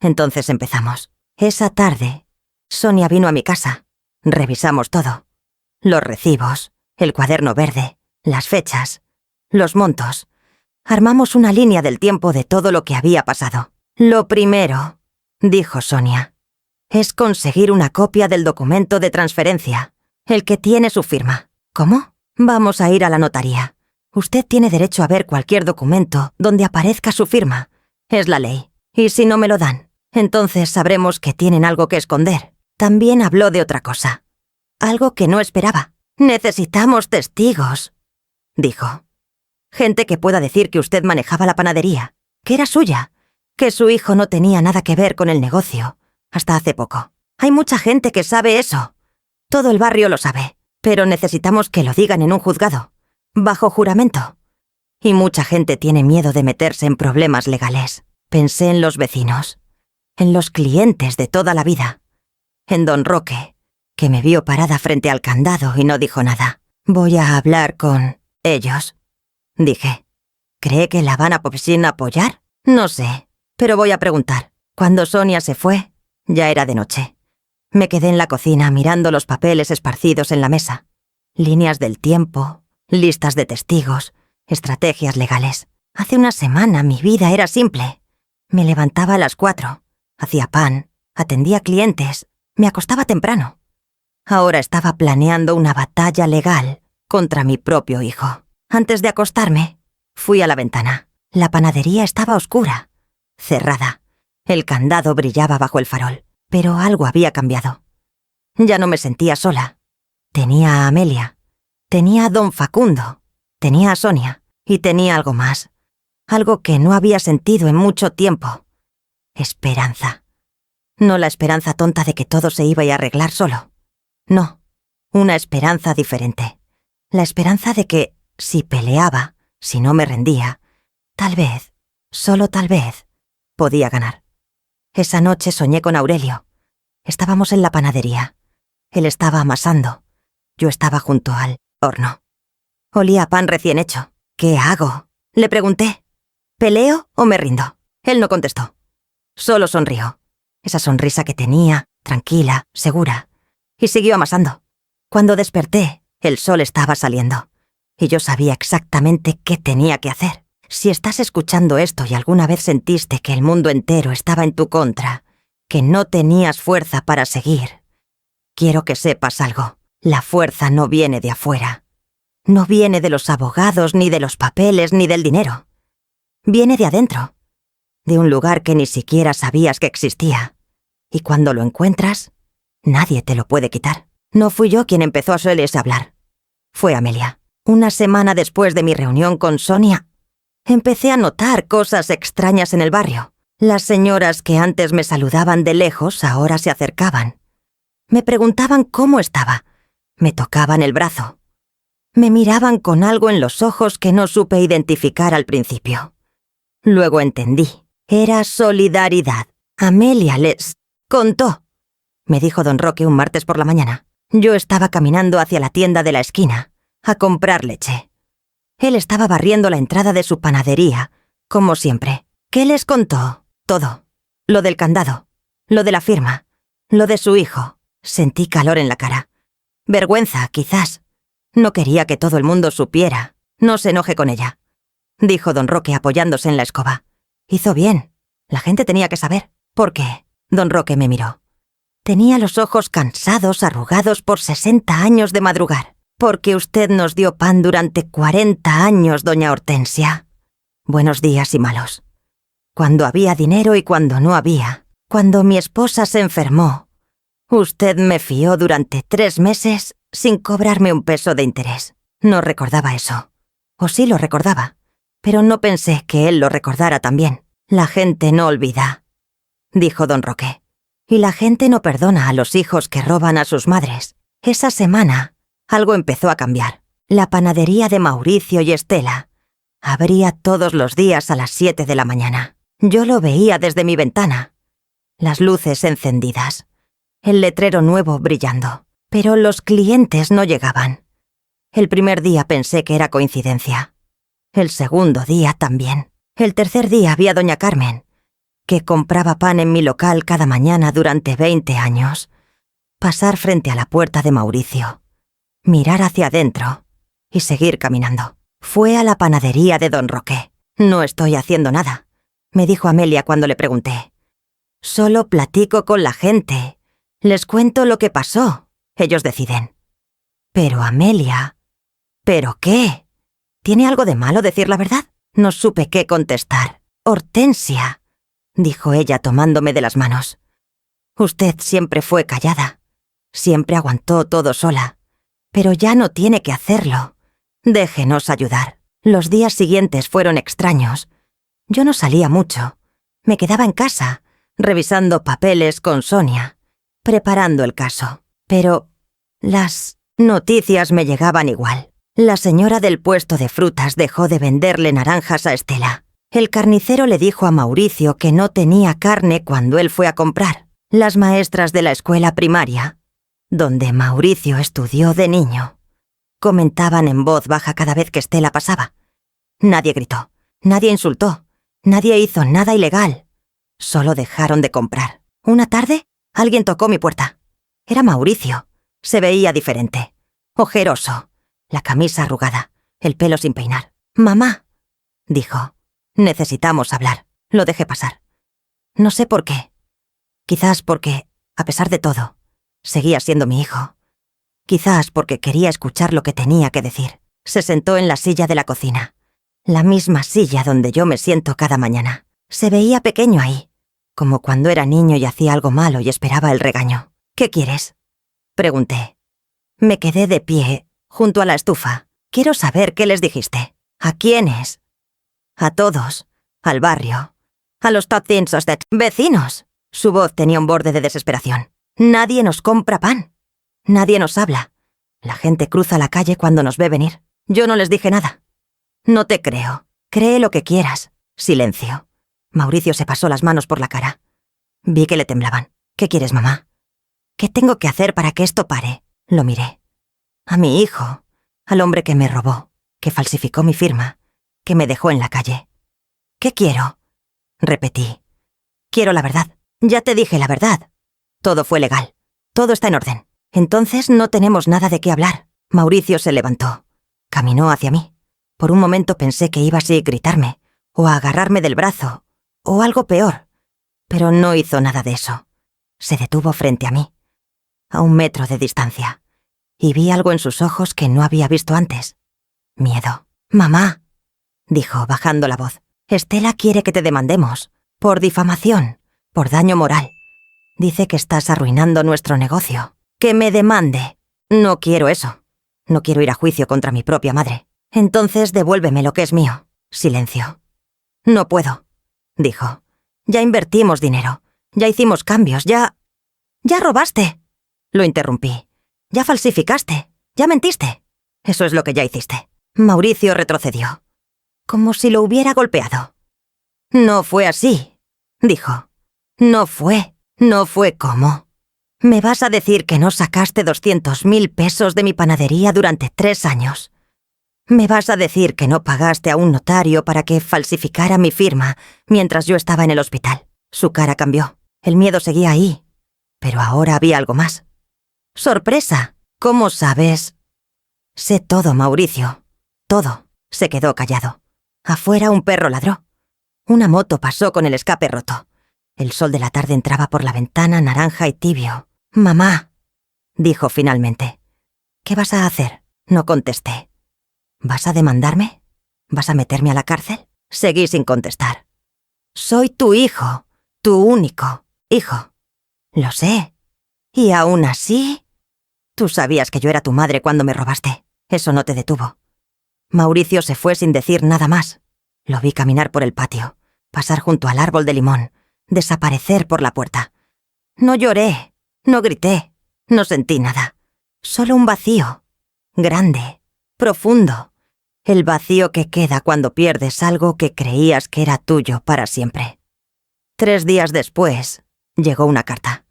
Entonces empezamos. Esa tarde, Sonia vino a mi casa. Revisamos todo. Los recibos, el cuaderno verde, las fechas, los montos. Armamos una línea del tiempo de todo lo que había pasado. Lo primero, dijo Sonia, es conseguir una copia del documento de transferencia, el que tiene su firma. ¿Cómo? Vamos a ir a la notaría. Usted tiene derecho a ver cualquier documento donde aparezca su firma. Es la ley. Y si no me lo dan, entonces sabremos que tienen algo que esconder. También habló de otra cosa. Algo que no esperaba. Necesitamos testigos, dijo. Gente que pueda decir que usted manejaba la panadería, que era suya, que su hijo no tenía nada que ver con el negocio, hasta hace poco. Hay mucha gente que sabe eso. Todo el barrio lo sabe, pero necesitamos que lo digan en un juzgado, bajo juramento. Y mucha gente tiene miedo de meterse en problemas legales. Pensé en los vecinos, en los clientes de toda la vida, en don Roque, que me vio parada frente al candado y no dijo nada. Voy a hablar con ellos, dije. ¿Cree que la van a apoyar? No sé, pero voy a preguntar. Cuando Sonia se fue, ya era de noche. Me quedé en la cocina mirando los papeles esparcidos en la mesa. Líneas del tiempo, listas de testigos, estrategias legales. Hace una semana mi vida era simple. Me levantaba a las 4, hacía pan, atendía clientes, me acostaba temprano. Ahora estaba planeando una batalla legal contra mi propio hijo. Antes de acostarme, fui a la ventana. La panadería estaba oscura, cerrada. El candado brillaba bajo el farol, pero algo había cambiado. Ya no me sentía sola. Tenía a Amelia, tenía a don Facundo, tenía a Sonia y tenía algo más. Algo que no había sentido en mucho tiempo. Esperanza. No la esperanza tonta de que todo se iba a arreglar solo. No, una esperanza diferente. La esperanza de que, si peleaba, si no me rendía, tal vez, solo tal vez, podía ganar. Esa noche soñé con Aurelio. Estábamos en la panadería. Él estaba amasando. Yo estaba junto al horno. Olía a pan recién hecho. ¿Qué hago?, le pregunté. ¿Peleo o me rindo? Él no contestó. Solo sonrió. Esa sonrisa que tenía, tranquila, segura. Y siguió amasando. Cuando desperté, el sol estaba saliendo. Y yo sabía exactamente qué tenía que hacer. Si estás escuchando esto y alguna vez sentiste que el mundo entero estaba en tu contra, que no tenías fuerza para seguir, quiero que sepas algo. La fuerza no viene de afuera. No viene de los abogados, ni de los papeles, ni del dinero. Viene de adentro, de un lugar que ni siquiera sabías que existía. Y cuando lo encuentras, nadie te lo puede quitar. No fui yo quien empezó a oírles hablar. Fue Amelia. Una semana después de mi reunión con Sonia, empecé a notar cosas extrañas en el barrio. Las señoras que antes me saludaban de lejos ahora se acercaban. Me preguntaban cómo estaba. Me tocaban el brazo. Me miraban con algo en los ojos que no supe identificar al principio. Luego entendí. Era solidaridad. Amelia les contó, me dijo don Roque un martes por la mañana. Yo estaba caminando hacia la tienda de la esquina, a comprar leche. Él estaba barriendo la entrada de su panadería, como siempre. ¿Qué les contó? Todo. Lo del candado, lo de la firma, lo de su hijo. Sentí calor en la cara. Vergüenza, quizás. No quería que todo el mundo supiera. No se enoje con ella, dijo don Roque apoyándose en la escoba. Hizo bien. La gente tenía que saber. ¿Por qué? Don Roque me miró. Tenía los ojos cansados, arrugados por 60 años de madrugar. Porque usted nos dio pan durante 40 años, doña Hortensia. Buenos días y malos. Cuando había dinero y cuando no había. Cuando mi esposa se enfermó. Usted me fió durante 3 meses sin cobrarme un peso de interés. No recordaba eso. O sí lo recordaba. Pero no pensé que él lo recordara también. La gente no olvida. dijo don Roque. Y la gente no perdona a los hijos que roban a sus madres. Esa semana, algo empezó a cambiar. La panadería de Mauricio y Estela abría todos los días a las 7 de la mañana. Yo lo veía desde mi ventana. Las luces encendidas, el letrero nuevo brillando. Pero los clientes no llegaban. El primer día pensé que era coincidencia. El segundo día también. El tercer día vi a doña Carmen, que compraba pan en mi local cada mañana durante 20 años, pasar frente a la puerta de Mauricio, mirar hacia adentro y seguir caminando. Fue a la panadería de don Roque. «No estoy haciendo nada», me dijo Amelia cuando le pregunté. «Solo platico con la gente. Les cuento lo que pasó. Ellos deciden». «Pero Amelia, ¿pero qué? ¿Tiene algo de malo decir la verdad?». No supe qué contestar. «Hortensia», dijo ella tomándome de las manos. «Usted siempre fue callada. Siempre aguantó todo sola. Pero ya no tiene que hacerlo. Déjenos ayudar». Los días siguientes fueron extraños. Yo no salía mucho. Me quedaba en casa, revisando papeles con Sonia, preparando el caso. Pero las noticias me llegaban igual. La señora del puesto de frutas dejó de venderle naranjas a Estela. El carnicero le dijo a Mauricio que no tenía carne cuando él fue a comprar. Las maestras de la escuela primaria, donde Mauricio estudió de niño, comentaban en voz baja cada vez que Estela pasaba. Nadie gritó, nadie insultó, nadie hizo nada ilegal. Solo dejaron de comprar. Una tarde, alguien tocó mi puerta. Era Mauricio. Se veía diferente. Ojeroso. La camisa arrugada, el pelo sin peinar. «Mamá», dijo, «necesitamos hablar». Lo dejé pasar. No sé por qué. Quizás porque, a pesar de todo, seguía siendo mi hijo. Quizás porque quería escuchar lo que tenía que decir. Se sentó en la silla de la cocina, la misma silla donde yo me siento cada mañana. Se veía pequeño ahí, como cuando era niño y hacía algo malo y esperaba el regaño. «¿Qué quieres?», pregunté. Me quedé de pie, junto a la estufa. «Quiero saber qué les dijiste». «¿A quiénes?». «A todos. Al barrio. A los vecinos». Su voz tenía un borde de desesperación. «Nadie nos compra pan. Nadie nos habla. La gente cruza la calle cuando nos ve venir. Yo no les dije nada». «No te creo. Cree lo que quieras». Silencio. Mauricio se pasó las manos por la cara. Vi que le temblaban. «¿Qué quieres, mamá?». «¿Qué tengo que hacer para que esto pare?». Lo miré. «A mi hijo, al hombre que me robó, que falsificó mi firma, que me dejó en la calle». «¿Qué quiero?», repetí. «Quiero la verdad». «Ya te dije la verdad. Todo fue legal. Todo está en orden». «Entonces no tenemos nada de qué hablar». Mauricio se levantó. Caminó hacia mí. Por un momento pensé que iba así a gritarme, o a agarrarme del brazo, o algo peor. Pero no hizo nada de eso. Se detuvo frente a mí, a 1 metro de distancia. Y vi algo en sus ojos que no había visto antes. Miedo. «Mamá», dijo, bajando la voz, «Estela quiere que te demandemos. Por difamación. Por daño moral. Dice que estás arruinando nuestro negocio. Que me demande». «No quiero eso. No quiero ir a juicio contra mi propia madre». «Entonces devuélveme lo que es mío». Silencio. «No puedo», dijo. «Ya invertimos dinero. Ya hicimos cambios. Ya robaste». Lo interrumpí. «Ya falsificaste, ya mentiste. Eso es lo que ya hiciste». Mauricio retrocedió, como si lo hubiera golpeado. «No fue así», dijo. «No fue cómo. ¿Me vas a decir que no sacaste 200.000 pesos de mi panadería durante 3 años? ¿Me vas a decir que no pagaste a un notario para que falsificara mi firma mientras yo estaba en el hospital?» Su cara cambió. El miedo seguía ahí, pero ahora había algo más. «¡Sorpresa! ¿Cómo sabes?» «Sé todo, Mauricio. Todo». Se quedó callado. Afuera un perro ladró. Una moto pasó con el escape roto. El sol de la tarde entraba por la ventana naranja y tibio. «Mamá», dijo finalmente. «¿Qué vas a hacer?». No contesté. «¿Vas a demandarme? ¿Vas a meterme a la cárcel?». Seguí sin contestar. «Soy tu hijo, tu único hijo». «Lo sé. Y aún así...». «Tú sabías que yo era tu madre cuando me robaste. Eso no te detuvo». Mauricio se fue sin decir nada más. Lo vi caminar por el patio, pasar junto al árbol de limón, desaparecer por la puerta. No lloré, no grité, no sentí nada. Solo un vacío, grande, profundo. El vacío que queda cuando pierdes algo que creías que era tuyo para siempre. 3 días después, llegó una carta.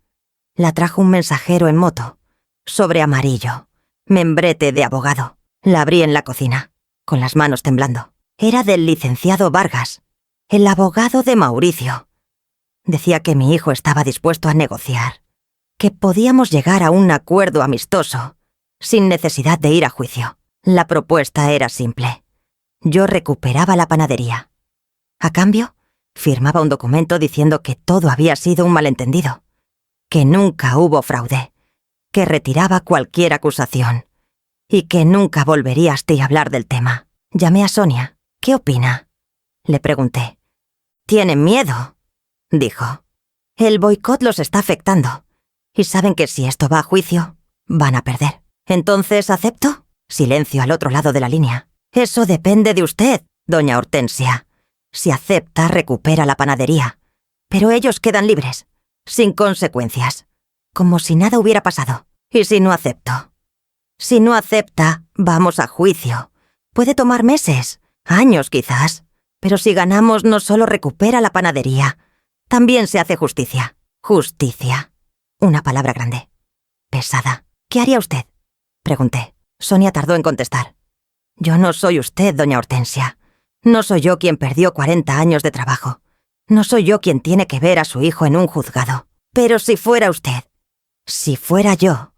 La trajo un mensajero en moto, sobre amarillo, membrete de abogado. La abrí en la cocina, con las manos temblando. Era del licenciado Vargas, el abogado de Mauricio. Decía que mi hijo estaba dispuesto a negociar, que podíamos llegar a un acuerdo amistoso, sin necesidad de ir a juicio. La propuesta era simple. Yo recuperaba la panadería. A cambio, firmaba un documento diciendo que todo había sido un malentendido, que nunca hubo fraude, que retiraba cualquier acusación y que nunca volvería hasta a hablar del tema. Llamé a Sonia. ¿Qué opina? Le pregunté. «¿Tienen miedo?», dijo. «El boicot los está afectando y saben que si esto va a juicio, van a perder. ¿Entonces acepto?». Silencio al otro lado de la línea. «Eso depende de usted, doña Hortensia. Si acepta, recupera la panadería. Pero ellos quedan libres, sin consecuencias, como si nada hubiera pasado. ¿Y si no acepto?». «Si no acepta, vamos a juicio. Puede tomar meses, años quizás. Pero si ganamos, no solo recupera la panadería, también se hace justicia». Justicia. Una palabra grande. Pesada. «¿Qué haría usted?», pregunté. Sonia tardó en contestar. «Yo no soy usted, doña Hortensia. No soy yo quien perdió 40 años de trabajo. No soy yo quien tiene que ver a su hijo en un juzgado. Pero si fuera usted, si fuera yo»,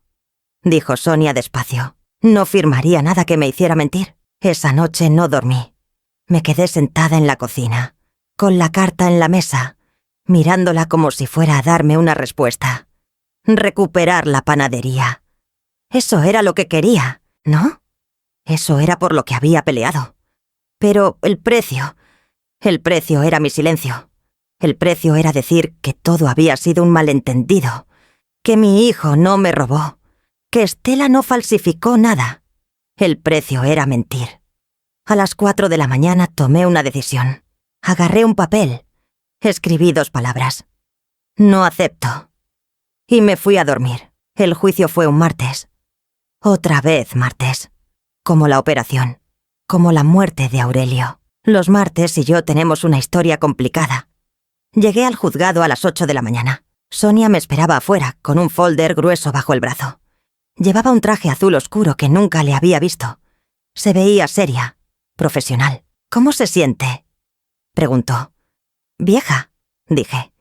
dijo Sonia despacio, «no firmaría nada que me hiciera mentir». Esa noche no dormí. Me quedé sentada en la cocina, con la carta en la mesa, mirándola como si fuera a darme una respuesta. Recuperar la panadería. Eso era lo que quería, ¿no? Eso era por lo que había peleado. Pero el precio era mi silencio. El precio era decir que todo había sido un malentendido, que mi hijo no me robó, que Estela no falsificó nada. El precio era mentir. A las 4 de la mañana tomé una decisión. Agarré un papel. Escribí 2 palabras. «No acepto». Y me fui a dormir. El juicio fue un martes. Otra vez martes. Como la operación. Como la muerte de Aurelio. Los martes y yo tenemos una historia complicada. Llegué al juzgado a las 8 de la mañana. Sonia me esperaba afuera, con un folder grueso bajo el brazo. Llevaba un traje azul oscuro que nunca le había visto. Se veía seria, profesional. «¿Cómo se siente?», preguntó. «Vieja», dije.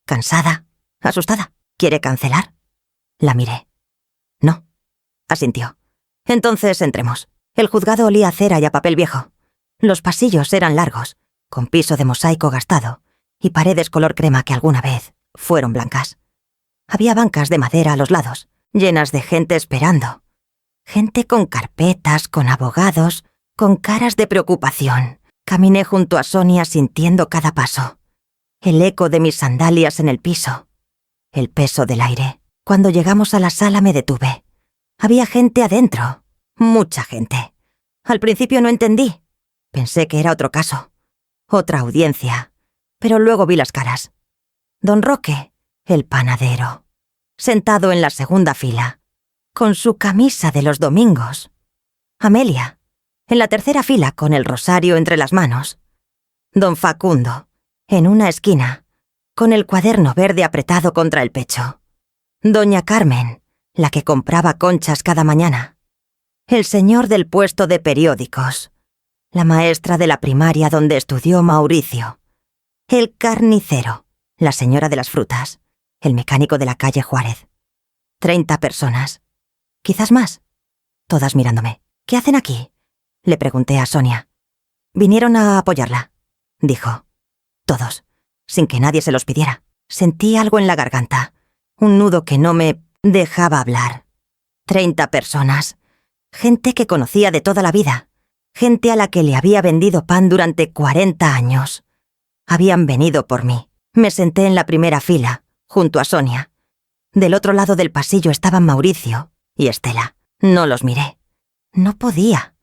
«Cansada, asustada. ¿Quiere cancelar?». La miré. «No», asintió. «Entonces entremos». El juzgado olía a cera y a papel viejo. Los pasillos eran largos, con piso de mosaico gastado y paredes color crema que alguna vez fueron blancas. Había bancas de madera a los lados, llenas de gente esperando. Gente con carpetas, con abogados, con caras de preocupación. Caminé junto a Sonia sintiendo cada paso. El eco de mis sandalias en el piso. El peso del aire. Cuando llegamos a la sala me detuve. Había gente adentro. Mucha gente. Al principio no entendí. Pensé que era otro caso. Otra audiencia. Pero luego vi las caras. Don Roque, el panadero, sentado en la segunda fila, con su camisa de los domingos. Amelia, en la tercera fila con el rosario entre las manos. Don Facundo, en una esquina, con el cuaderno verde apretado contra el pecho. Doña Carmen, la que compraba conchas cada mañana. El señor del puesto de periódicos. La maestra de la primaria donde estudió Mauricio. El carnicero, la señora de las frutas, el mecánico de la calle Juárez. 30 personas. Quizás más. Todas mirándome. «¿Qué hacen aquí?», le pregunté a Sonia. «Vinieron a apoyarla», dijo. Todos, sin que nadie se los pidiera. Sentí algo en la garganta, un nudo que no me dejaba hablar. 30 personas. Gente que conocía de toda la vida. Gente a la que le había vendido pan durante 40 años. Habían venido por mí. Me senté en la primera fila, junto a Sonia. Del otro lado del pasillo estaban Mauricio y Estela. No los miré. No podía.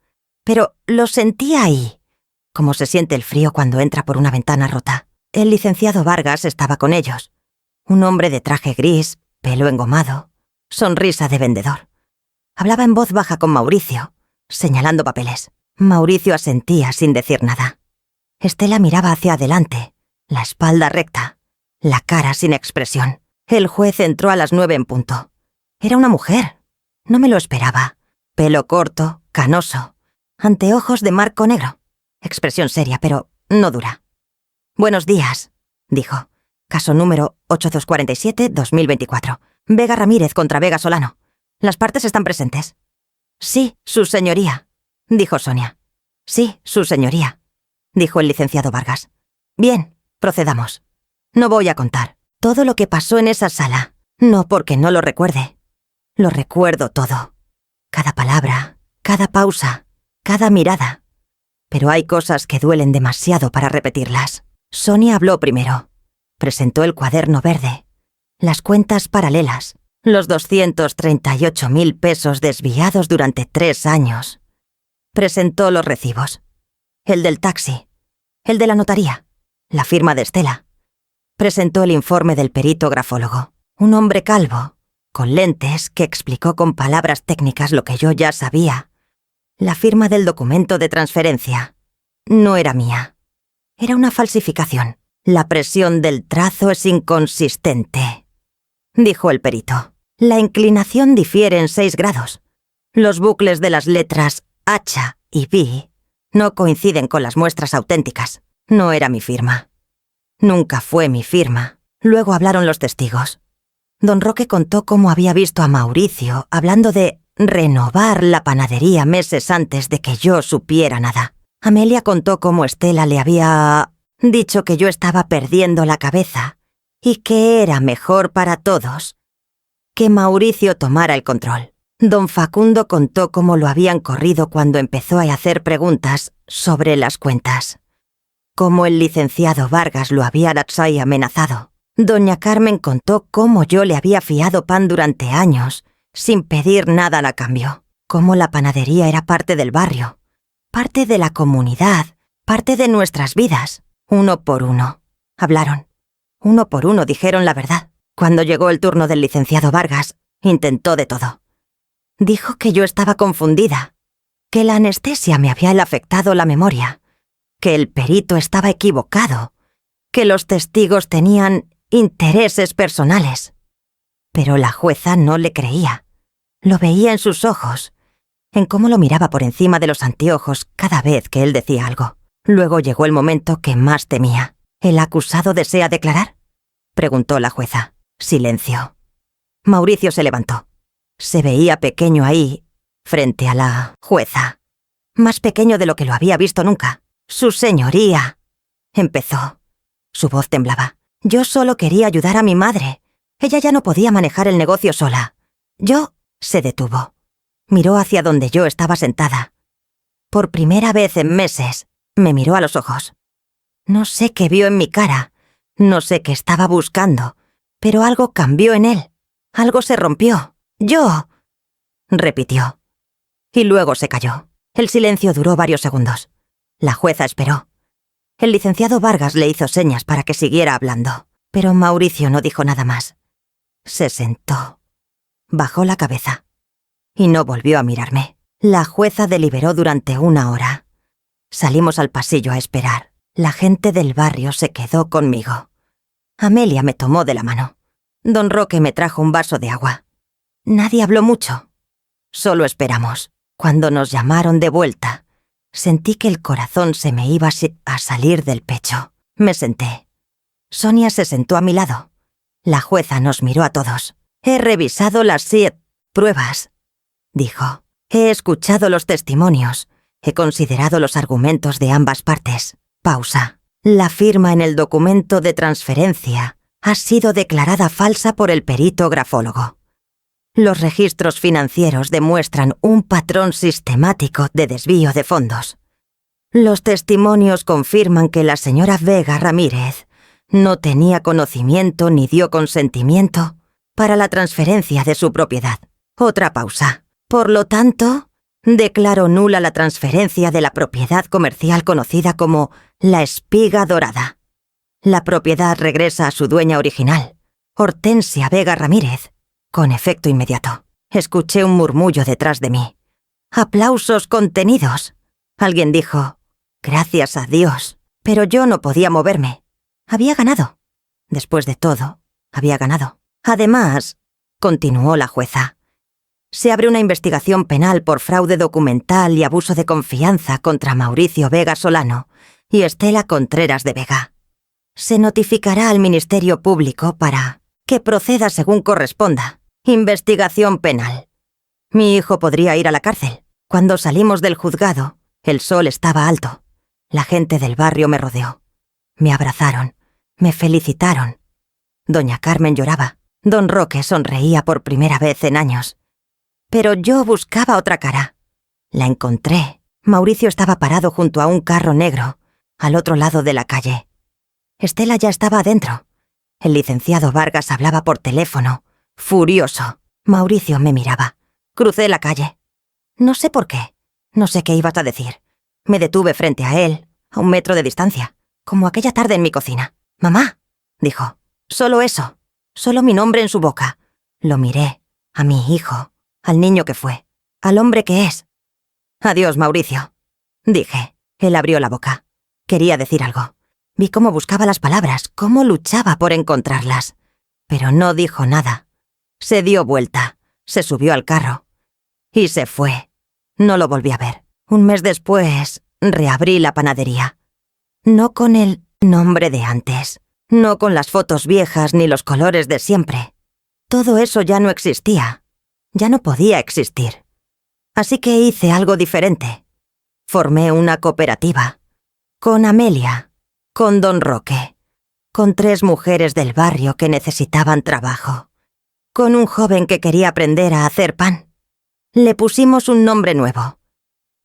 Pero los sentía ahí, como se siente el frío cuando entra por una ventana rota. El licenciado Vargas estaba con ellos. Un hombre de traje gris, pelo engomado, sonrisa de vendedor. Hablaba en voz baja con Mauricio, señalando papeles. Mauricio asentía sin decir nada. Estela miraba hacia adelante, la espalda recta, la cara sin expresión. El juez entró a las 9 en punto. Era una mujer. No me lo esperaba. Pelo corto, canoso, anteojos de marco negro. Expresión seria, pero no dura. «Buenos días», dijo. «Caso número 8247-2024. Vega Ramírez contra Vega Solano. Las partes están presentes». «Sí, su señoría», dijo Sonia. «Sí, su señoría», dijo el licenciado Vargas. «Bien, procedamos. No voy a contar todo lo que pasó en esa sala, no porque no lo recuerde. Lo recuerdo todo. Cada palabra, cada pausa, cada mirada. Pero hay cosas que duelen demasiado para repetirlas». Sonia habló primero. Presentó el cuaderno verde, las cuentas paralelas, los 238.000 pesos desviados durante 3 años. Presentó los recibos. El del taxi, el de la notaría, la firma de Estela. Presentó el informe del perito grafólogo, un hombre calvo, con lentes, que explicó con palabras técnicas lo que yo ya sabía. La firma del documento de transferencia no era mía. Era una falsificación. «La presión del trazo es inconsistente», dijo el perito. «La inclinación difiere en 6 grados. Los bucles de las letras H y B no coinciden con las muestras auténticas. No era mi firma. Nunca fue mi firma». Luego hablaron los testigos. Don Roque contó cómo había visto a Mauricio hablando de renovar la panadería meses antes de que yo supiera nada. Amelia contó cómo Estela le había dicho que yo estaba perdiendo la cabeza y que era mejor para todos que Mauricio tomara el control. Don Facundo contó cómo lo habían corrido cuando empezó a hacer preguntas sobre las cuentas, cómo el licenciado Vargas lo había amenazado. Doña Carmen contó cómo yo le había fiado pan durante años, sin pedir nada a cambio, cómo la panadería era parte del barrio, parte de la comunidad, parte de nuestras vidas. Uno por uno. Hablaron. Uno por uno dijeron la verdad. Cuando llegó el turno del licenciado Vargas, intentó de todo. Dijo que yo estaba confundida, que la anestesia me había afectado la memoria, que el perito estaba equivocado, que los testigos tenían intereses personales. Pero la jueza no le creía. Lo veía en sus ojos, en cómo lo miraba por encima de los anteojos cada vez que él decía algo. Luego llegó el momento que más temía. «¿El acusado desea declarar?», preguntó la jueza. Silencio. Mauricio se levantó. Se veía pequeño ahí, frente a la jueza. Más pequeño de lo que lo había visto nunca. «Su señoría», empezó. Su voz temblaba. «Yo solo quería ayudar a mi madre. Ella ya no podía manejar el negocio sola. Yo...» Se detuvo. Miró hacia donde yo estaba sentada. Por primera vez en meses, me miró a los ojos. No sé qué vio en mi cara, no sé qué estaba buscando, pero algo cambió en él. Algo se rompió. «Yo», repitió. Y luego se calló. El silencio duró varios segundos. La jueza esperó. El licenciado Vargas le hizo señas para que siguiera hablando, pero Mauricio no dijo nada más. Se sentó. Bajó la cabeza. Y no volvió a mirarme. La jueza deliberó durante 1 hora. Salimos al pasillo a esperar. La gente del barrio se quedó conmigo. Amelia me tomó de la mano. Don Roque me trajo un vaso de agua. Nadie habló mucho. Solo esperamos. Cuando nos llamaron de vuelta, sentí que el corazón se me iba a salir del pecho. Me senté. Sonia se sentó a mi lado. La jueza nos miró a todos. «He revisado las 7 pruebas», dijo. «He escuchado los testimonios. He considerado los argumentos de ambas partes». Pausa. «La firma en el documento de transferencia ha sido declarada falsa por el perito grafólogo. Los registros financieros demuestran un patrón sistemático de desvío de fondos. Los testimonios confirman que la señora Vega Ramírez no tenía conocimiento ni dio consentimiento para la transferencia de su propiedad». Otra pausa. «Por lo tanto, declaro nula la transferencia de la propiedad comercial conocida como La Espiga Dorada». La propiedad regresa a su dueña original, Hortensia Vega Ramírez. Con efecto inmediato, escuché un murmullo detrás de mí. ¡Aplausos contenidos! Alguien dijo, «Gracias a Dios», pero yo no podía moverme. Había ganado. Después de todo, había ganado. Además, continuó la jueza, se abre una investigación penal por fraude documental y abuso de confianza contra Mauricio Vega Solano y Estela Contreras de Vega. Se notificará al Ministerio Público para que proceda según corresponda. Investigación penal. Mi hijo podría ir a la cárcel. Cuando salimos del juzgado, el sol estaba alto. La gente del barrio me rodeó. Me abrazaron. Me felicitaron. Doña Carmen lloraba. Don Roque sonreía por primera vez en años. Pero yo buscaba otra cara. La encontré. Mauricio estaba parado junto a un carro negro, al otro lado de la calle. Estela ya estaba adentro. El licenciado Vargas hablaba por teléfono, furioso. Mauricio me miraba. Crucé la calle. No sé por qué. No sé qué ibas a decir. Me detuve frente a él, a 1 metro de distancia, como aquella tarde en mi cocina. «Mamá», dijo. Solo eso. Solo mi nombre en su boca. Lo miré. A mi hijo. Al niño que fue. Al hombre que es. «Adiós, Mauricio», dije. Él abrió la boca. Quería decir algo. Vi cómo buscaba las palabras, cómo luchaba por encontrarlas. Pero no dijo nada. Se dio vuelta, se subió al carro. Y se fue. No lo volví a ver. 1 mes después, reabrí la panadería. No con el nombre de antes. No con las fotos viejas ni los colores de siempre. Todo eso ya no existía. Ya no podía existir. Así que hice algo diferente. Formé una cooperativa. Con Amelia. Con Don Roque. Con 3 mujeres del barrio que necesitaban trabajo. Con un joven que quería aprender a hacer pan. Le pusimos un nombre nuevo.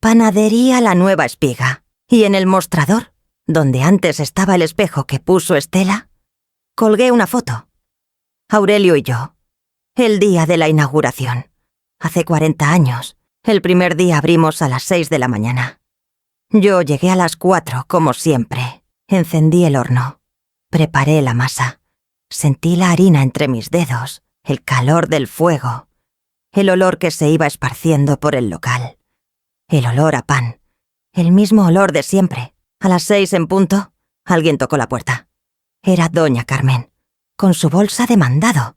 Panadería La Nueva Espiga. Y en el mostrador, donde antes estaba el espejo que puso Estela, colgué una foto. Aurelio y yo. El día de la inauguración. Hace 40 años. El primer día abrimos a las 6 de la mañana. Yo llegué a las 4, como siempre. Encendí el horno. Preparé la masa. Sentí la harina entre mis dedos, el calor del fuego, el olor que se iba esparciendo por el local. El olor a pan. El mismo olor de siempre. A las 6 en punto, alguien tocó la puerta. Era doña Carmen, con su bolsa de mandado,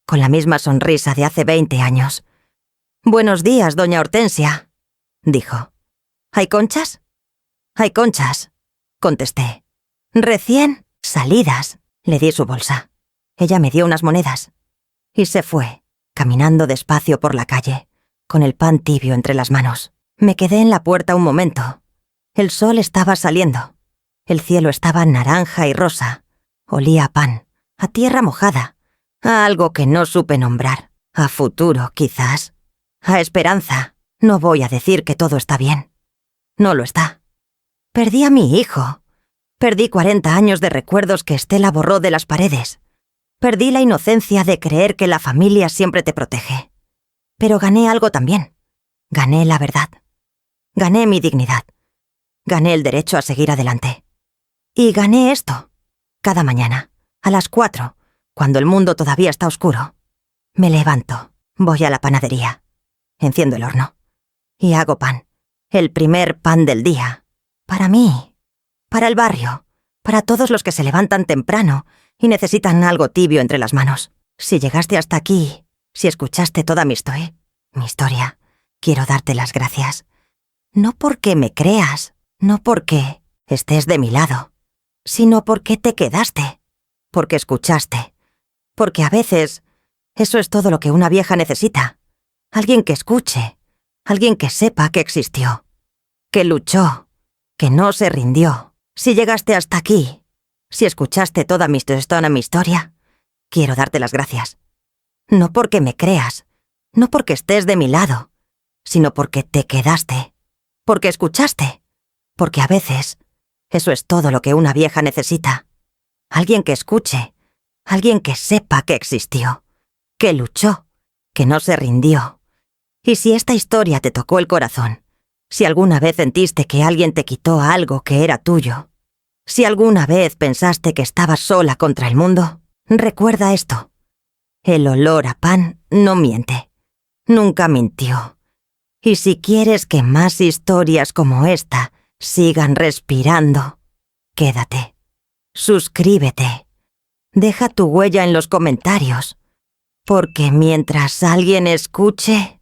con la misma sonrisa de hace 20 años. «Buenos días, doña Hortensia», dijo. «¿Hay conchas?» «Hay conchas», contesté. «Recién salidas», le di su bolsa. Ella me dio unas monedas. Y se fue, caminando despacio por la calle, con el pan tibio entre las manos. Me quedé en la puerta un momento. El sol estaba saliendo. El cielo estaba naranja y rosa. Olía a pan, a tierra mojada, a algo que no supe nombrar. A futuro, quizás. A esperanza. No voy a decir que todo está bien. No lo está. Perdí a mi hijo. Perdí 40 años de recuerdos que Estela borró de las paredes. Perdí la inocencia de creer que la familia siempre te protege. Pero gané algo también. Gané la verdad. Gané mi dignidad. Gané el derecho a seguir adelante. Y gané esto. Cada mañana, a las 4, cuando el mundo todavía está oscuro, me levanto, voy a la panadería, enciendo el horno y hago pan. El primer pan del día. Para mí. Para el barrio. Para todos los que se levantan temprano y necesitan algo tibio entre las manos. Si llegaste hasta aquí, si escuchaste toda mi historia, quiero darte las gracias. No porque me creas, no porque estés de mi lado, sino porque te quedaste, porque escuchaste, porque a veces eso es todo lo que una vieja necesita. Alguien que escuche, alguien que sepa que existió, que luchó, que no se rindió. Si llegaste hasta aquí, si escuchaste toda mi historia, quiero darte las gracias. No porque me creas, no porque estés de mi lado, sino porque te quedaste, porque escuchaste, porque a veces eso es todo lo que una vieja necesita. Alguien que escuche, alguien que sepa que existió, que luchó, que no se rindió. Y si esta historia te tocó el corazón, si alguna vez sentiste que alguien te quitó algo que era tuyo, Si alguna vez pensaste que estabas sola contra el mundo, recuerda esto. El olor a pan no miente. Nunca mintió. Y si quieres que más historias como esta sigan respirando, quédate. Suscríbete. Deja tu huella en los comentarios. Porque mientras alguien escuche,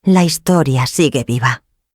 la historia sigue viva.